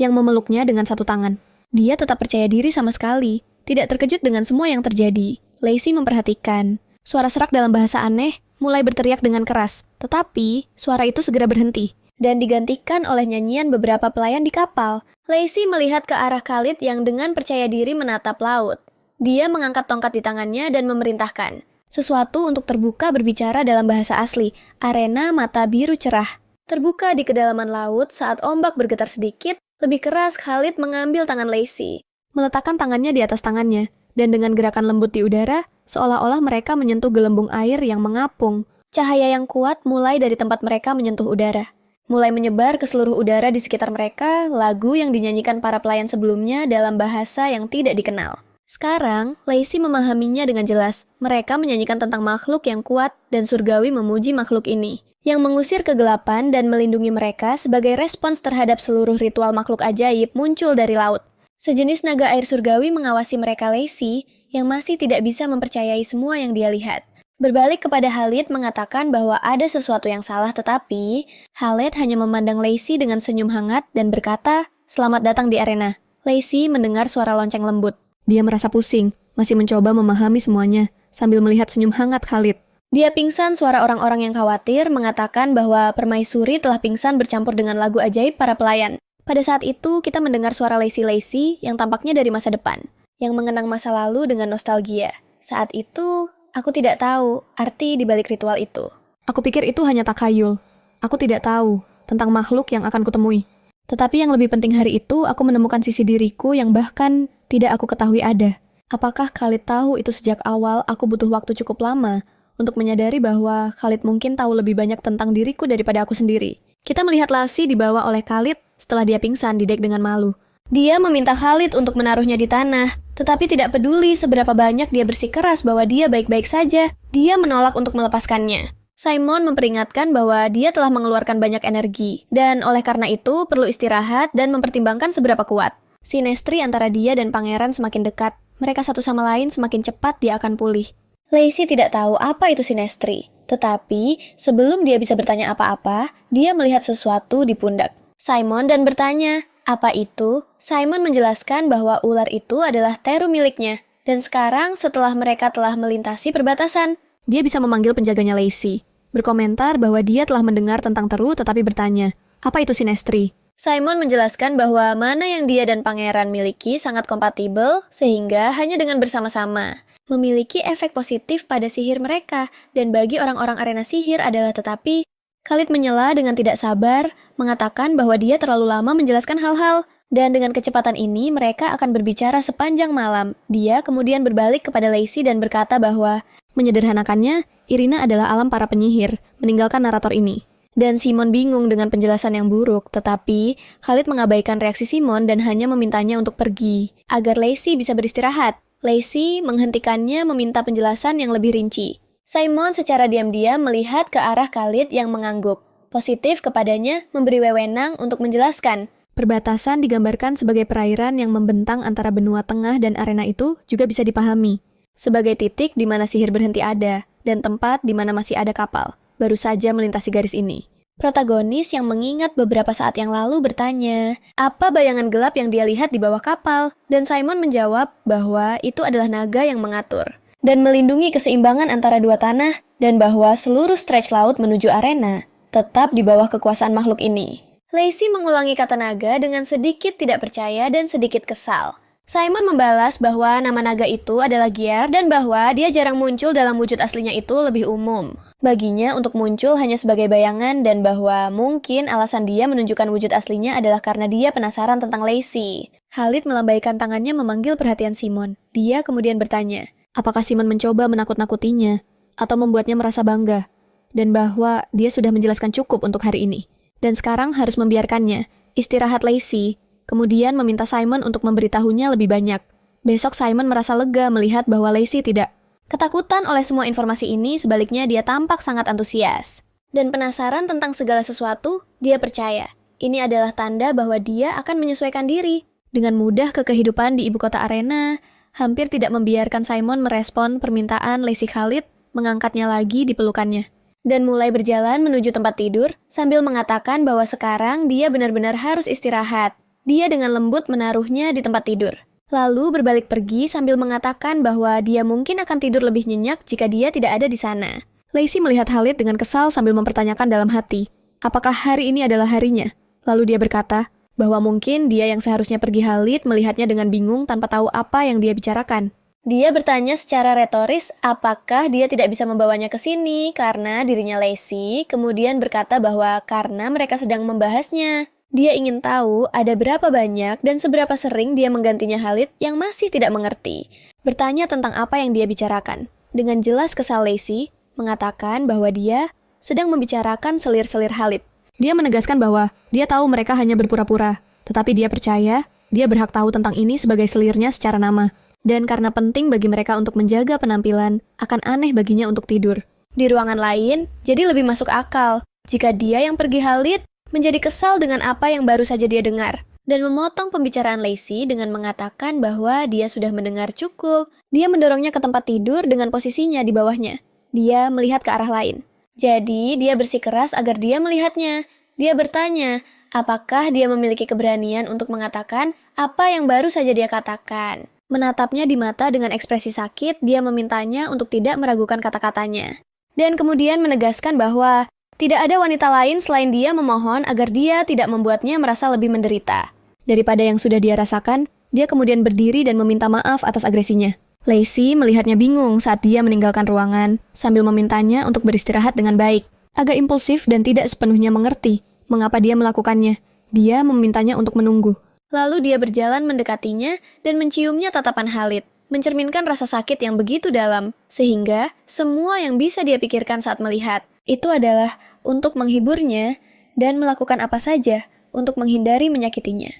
yang memeluknya dengan satu tangan. Dia tetap percaya diri sama sekali, tidak terkejut dengan semua yang terjadi. Lacey memperhatikan. Suara serak dalam bahasa aneh mulai berteriak dengan keras, tetapi suara itu segera berhenti dan digantikan oleh nyanyian beberapa pelayan di kapal. Lacey melihat ke arah Khalid yang dengan percaya diri menatap laut. Dia mengangkat tongkat di tangannya dan memerintahkan sesuatu untuk terbuka berbicara dalam bahasa asli, arena mata biru cerah. Terbuka di kedalaman laut saat ombak bergetar sedikit, lebih keras Khalid mengambil tangan Lacey. Meletakkan tangannya di atas tangannya, dan dengan gerakan lembut di udara, seolah-olah mereka menyentuh gelembung air yang mengapung. Cahaya yang kuat mulai dari tempat mereka menyentuh udara. Mulai menyebar ke seluruh udara di sekitar mereka, lagu yang dinyanyikan para pelayan sebelumnya dalam bahasa yang tidak dikenal. Sekarang, Lacey memahaminya dengan jelas. Mereka menyanyikan tentang makhluk yang kuat dan surgawi memuji makhluk ini, yang mengusir kegelapan dan melindungi mereka sebagai respons terhadap seluruh ritual makhluk ajaib muncul dari laut. Sejenis naga air surgawi mengawasi mereka Lacey, yang masih tidak bisa mempercayai semua yang dia lihat. Berbalik kepada Khalid mengatakan bahwa ada sesuatu yang salah, tetapi Khalid hanya memandang Lacey dengan senyum hangat dan berkata, "Selamat datang di arena." Lacey mendengar suara lonceng lembut. Dia merasa pusing, masih mencoba memahami semuanya, sambil melihat senyum hangat Khalid. Dia pingsan. Suara orang-orang yang khawatir mengatakan bahwa permaisuri telah pingsan bercampur dengan lagu ajaib para pelayan. Pada saat itu, kita mendengar suara Lacey yang tampaknya dari masa depan, yang mengenang masa lalu dengan nostalgia. Saat itu, aku tidak tahu arti di balik ritual itu. Aku pikir itu hanya takhayul. Aku tidak tahu tentang makhluk yang akan kutemui. Tetapi yang lebih penting hari itu, aku menemukan sisi diriku yang bahkan tidak aku ketahui ada. Apakah Khalid tahu itu sejak awal? Aku butuh waktu cukup lama untuk menyadari bahwa Khalid mungkin tahu lebih banyak tentang diriku daripada aku sendiri. Kita melihat Lacey dibawa oleh Khalid setelah dia pingsan di dek dengan malu. Dia meminta Khalid untuk menaruhnya di tanah, tetapi tidak peduli seberapa banyak dia bersikeras bahwa dia baik-baik saja, dia menolak untuk melepaskannya. Simon memperingatkan bahwa dia telah mengeluarkan banyak energi, dan oleh karena itu perlu istirahat dan mempertimbangkan seberapa kuat. Sinestri antara dia dan pangeran semakin dekat, mereka satu sama lain semakin cepat dia akan pulih. Lacey tidak tahu apa itu sinestri, tetapi sebelum dia bisa bertanya apa-apa, dia melihat sesuatu di pundak Simon dan bertanya, "Apa itu?" Simon menjelaskan bahwa ular itu adalah Teru miliknya. Dan sekarang setelah mereka telah melintasi perbatasan, dia bisa memanggil penjaganya Lacey, berkomentar bahwa dia telah mendengar tentang Teru tetapi bertanya, "Apa itu sinestri?" Simon menjelaskan bahwa mana yang dia dan pangeran miliki sangat kompatibel sehingga hanya dengan bersama-sama memiliki efek positif pada sihir mereka, dan bagi orang-orang arena sihir adalah tetapi Khalid menyela dengan tidak sabar, mengatakan bahwa dia terlalu lama menjelaskan hal-hal, dan dengan kecepatan ini mereka akan berbicara sepanjang malam. Dia kemudian berbalik kepada Lacey dan berkata bahwa, menyederhanakannya, Irina adalah alam para penyihir, meninggalkan narator ini. Dan Simon bingung dengan penjelasan yang buruk, tetapi Khalid mengabaikan reaksi Simon dan hanya memintanya untuk pergi, agar Lacey bisa beristirahat. Lacey menghentikannya meminta penjelasan yang lebih rinci. Simon secara diam-diam melihat ke arah Khalid yang mengangguk. Positif kepadanya memberi wewenang untuk menjelaskan. Perbatasan digambarkan sebagai perairan yang membentang antara benua tengah dan arena itu juga bisa dipahami sebagai titik di mana sihir berhenti ada dan tempat di mana masih ada kapal, baru saja melintasi garis ini. Protagonis yang mengingat beberapa saat yang lalu bertanya, apa bayangan gelap yang dia lihat di bawah kapal? Dan Simon menjawab bahwa itu adalah naga yang mengatur dan melindungi keseimbangan antara dua tanah, dan bahwa seluruh stretch laut menuju arena tetap di bawah kekuasaan makhluk ini. Lacey mengulangi kata naga dengan sedikit tidak percaya dan sedikit kesal. Simon membalas bahwa nama naga itu adalah Gier dan bahwa dia jarang muncul dalam wujud aslinya itu lebih umum. Baginya untuk muncul hanya sebagai bayangan dan bahwa mungkin alasan dia menunjukkan wujud aslinya adalah karena dia penasaran tentang Lacey. Khalid melambaikan tangannya memanggil perhatian Simon. Dia kemudian bertanya, apakah Simon mencoba menakut-nakutinya atau membuatnya merasa bangga? Dan bahwa dia sudah menjelaskan cukup untuk hari ini. Dan sekarang harus membiarkannya istirahat Lacey, kemudian meminta Simon untuk memberitahunya lebih banyak. Besok Simon merasa lega melihat bahwa Lacey tidak ketakutan oleh semua informasi ini, sebaliknya dia tampak sangat antusias. Dan penasaran tentang segala sesuatu, dia percaya. Ini adalah tanda bahwa dia akan menyesuaikan diri dengan mudah ke kehidupan di ibu kota arena, hampir tidak membiarkan Simon merespon permintaan Lacey Khalid mengangkatnya lagi di pelukannya. Dan mulai berjalan menuju tempat tidur, sambil mengatakan bahwa sekarang dia benar-benar harus istirahat. Dia dengan lembut menaruhnya di tempat tidur. Lalu berbalik pergi sambil mengatakan bahwa dia mungkin akan tidur lebih nyenyak jika dia tidak ada di sana. Lacey melihat Khalid dengan kesal sambil mempertanyakan dalam hati, apakah hari ini adalah harinya? Lalu dia berkata, bahwa mungkin dia yang seharusnya pergi. Khalid melihatnya dengan bingung tanpa tahu apa yang dia bicarakan. Dia bertanya secara retoris apakah dia tidak bisa membawanya ke sini karena dirinya Lacey, kemudian berkata bahwa karena mereka sedang membahasnya. Dia ingin tahu ada berapa banyak dan seberapa sering dia menggantinya Khalid yang masih tidak mengerti. Bertanya tentang apa yang dia bicarakan. Dengan jelas kesal Lacey, mengatakan bahwa dia sedang membicarakan selir-selir Khalid. Dia menegaskan bahwa dia tahu mereka hanya berpura-pura, tetapi dia percaya dia berhak tahu tentang ini sebagai selirnya secara nama. Dan karena penting bagi mereka untuk menjaga penampilan, akan aneh baginya untuk tidur. Di ruangan lain, jadi lebih masuk akal. Jika dia yang pergi Khalid, menjadi kesal dengan apa yang baru saja dia dengar. Dan memotong pembicaraan Lacey dengan mengatakan bahwa dia sudah mendengar cukup. Dia mendorongnya ke tempat tidur dengan posisinya di bawahnya. Dia melihat ke arah lain. Jadi, dia bersikeras agar dia melihatnya. Dia bertanya, apakah dia memiliki keberanian untuk mengatakan apa yang baru saja dia katakan. Menatapnya di mata dengan ekspresi sakit, dia memintanya untuk tidak meragukan kata-katanya. Dan kemudian menegaskan bahwa tidak ada wanita lain selain dia memohon agar dia tidak membuatnya merasa lebih menderita. Daripada yang sudah dia rasakan, dia kemudian berdiri dan meminta maaf atas agresinya. Lacey melihatnya bingung saat dia meninggalkan ruangan, sambil memintanya untuk beristirahat dengan baik. Agak impulsif dan tidak sepenuhnya mengerti mengapa dia melakukannya. Dia memintanya untuk menunggu. Lalu dia berjalan mendekatinya dan menciumnya tatapan Khalid, mencerminkan rasa sakit yang begitu dalam, sehingga semua yang bisa dia pikirkan saat melihat, itu adalah untuk menghiburnya dan melakukan apa saja untuk menghindari menyakitinya.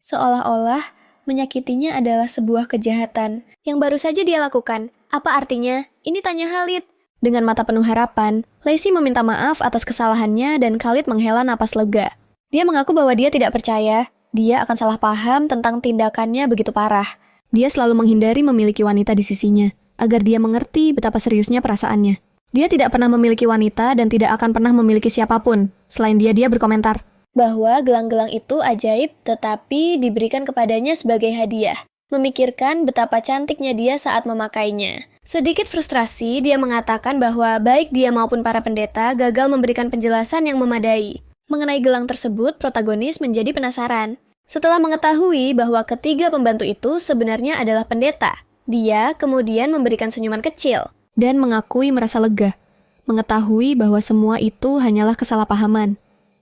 Seolah-olah menyakitinya adalah sebuah kejahatan yang baru saja dia lakukan. Apa artinya? Ini tanya Khalid. Dengan mata penuh harapan, Lacey meminta maaf atas kesalahannya dan Khalid menghela napas lega. Dia mengaku bahwa dia tidak percaya dia akan salah paham tentang tindakannya begitu parah. Dia selalu menghindari memiliki wanita di sisinya, agar dia mengerti betapa seriusnya perasaannya. Dia tidak pernah memiliki wanita dan tidak akan pernah memiliki siapapun. Selain dia berkomentar bahwa gelang-gelang itu ajaib, tetapi diberikan kepadanya sebagai hadiah. Memikirkan betapa cantiknya dia saat memakainya. Sedikit frustrasi, dia mengatakan bahwa baik dia maupun para pendeta gagal memberikan penjelasan yang memadai. Mengenai gelang tersebut, protagonis menjadi penasaran. Setelah mengetahui bahwa ketiga pembantu itu sebenarnya adalah pendeta, dia kemudian memberikan senyuman kecil dan mengakui merasa lega, mengetahui bahwa semua itu hanyalah kesalahpahaman.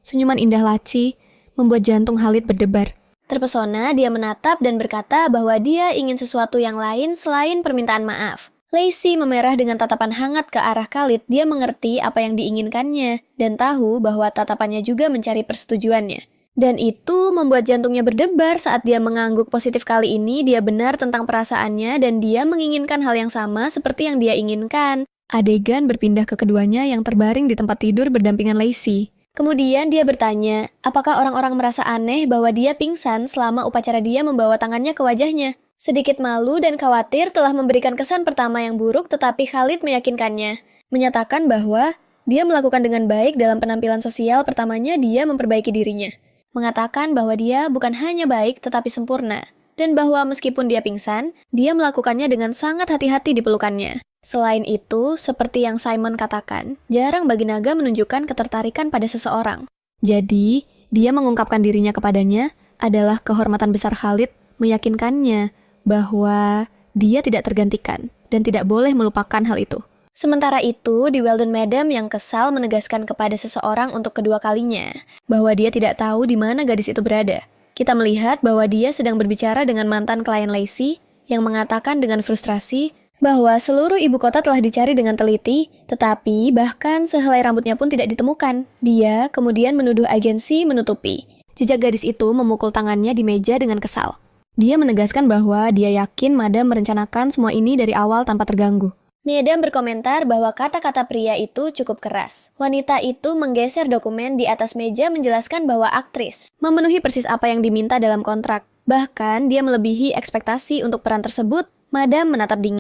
Senyuman indah Lacey membuat jantung Khalid berdebar. Terpesona, dia menatap dan berkata bahwa dia ingin sesuatu yang lain selain permintaan maaf. Lacey memerah dengan tatapan hangat ke arah Khalid. Dia mengerti apa yang diinginkannya dan tahu bahwa tatapannya juga mencari persetujuannya. Dan itu membuat jantungnya berdebar saat dia mengangguk positif. Kali ini dia benar tentang perasaannya dan dia menginginkan hal yang sama seperti yang dia inginkan. Adegan berpindah ke keduanya yang terbaring di tempat tidur berdampingan Lacey. Kemudian dia bertanya, apakah orang-orang merasa aneh bahwa dia pingsan selama upacara dia membawa tangannya ke wajahnya. Sedikit malu dan khawatir telah memberikan kesan pertama yang buruk, tetapi Khalid meyakinkannya. Menyatakan bahwa dia melakukan dengan baik dalam penampilan sosial pertamanya dia memperbaiki dirinya. Mengatakan bahwa dia bukan hanya baik tetapi sempurna. Dan bahwa meskipun dia pingsan, dia melakukannya dengan sangat hati-hati di pelukannya. Selain itu, seperti yang Simon katakan, jarang bagi naga menunjukkan ketertarikan pada seseorang. Jadi, dia mengungkapkan dirinya kepadanya adalah kehormatan besar Khalid meyakinkannya bahwa dia tidak tergantikan dan tidak boleh melupakan hal itu. Sementara itu, di Weldon Madam yang kesal menegaskan kepada seseorang untuk kedua kalinya bahwa dia tidak tahu di mana gadis itu berada. Kita melihat bahwa dia sedang berbicara dengan mantan klien Lacey yang mengatakan dengan frustrasi bahwa seluruh ibu kota telah dicari dengan teliti, tetapi bahkan sehelai rambutnya pun tidak ditemukan. Dia kemudian menuduh agensi menutupi. Jejak gadis itu memukul tangannya di meja dengan kesal. Dia menegaskan bahwa dia yakin Madam merencanakan semua ini dari awal tanpa terganggu. Madam berkomentar bahwa kata-kata pria itu cukup keras. Wanita itu menggeser dokumen di atas meja menjelaskan bahwa aktris memenuhi persis apa yang diminta dalam kontrak. Bahkan dia melebihi ekspektasi untuk peran tersebut. Madam menatap dingin.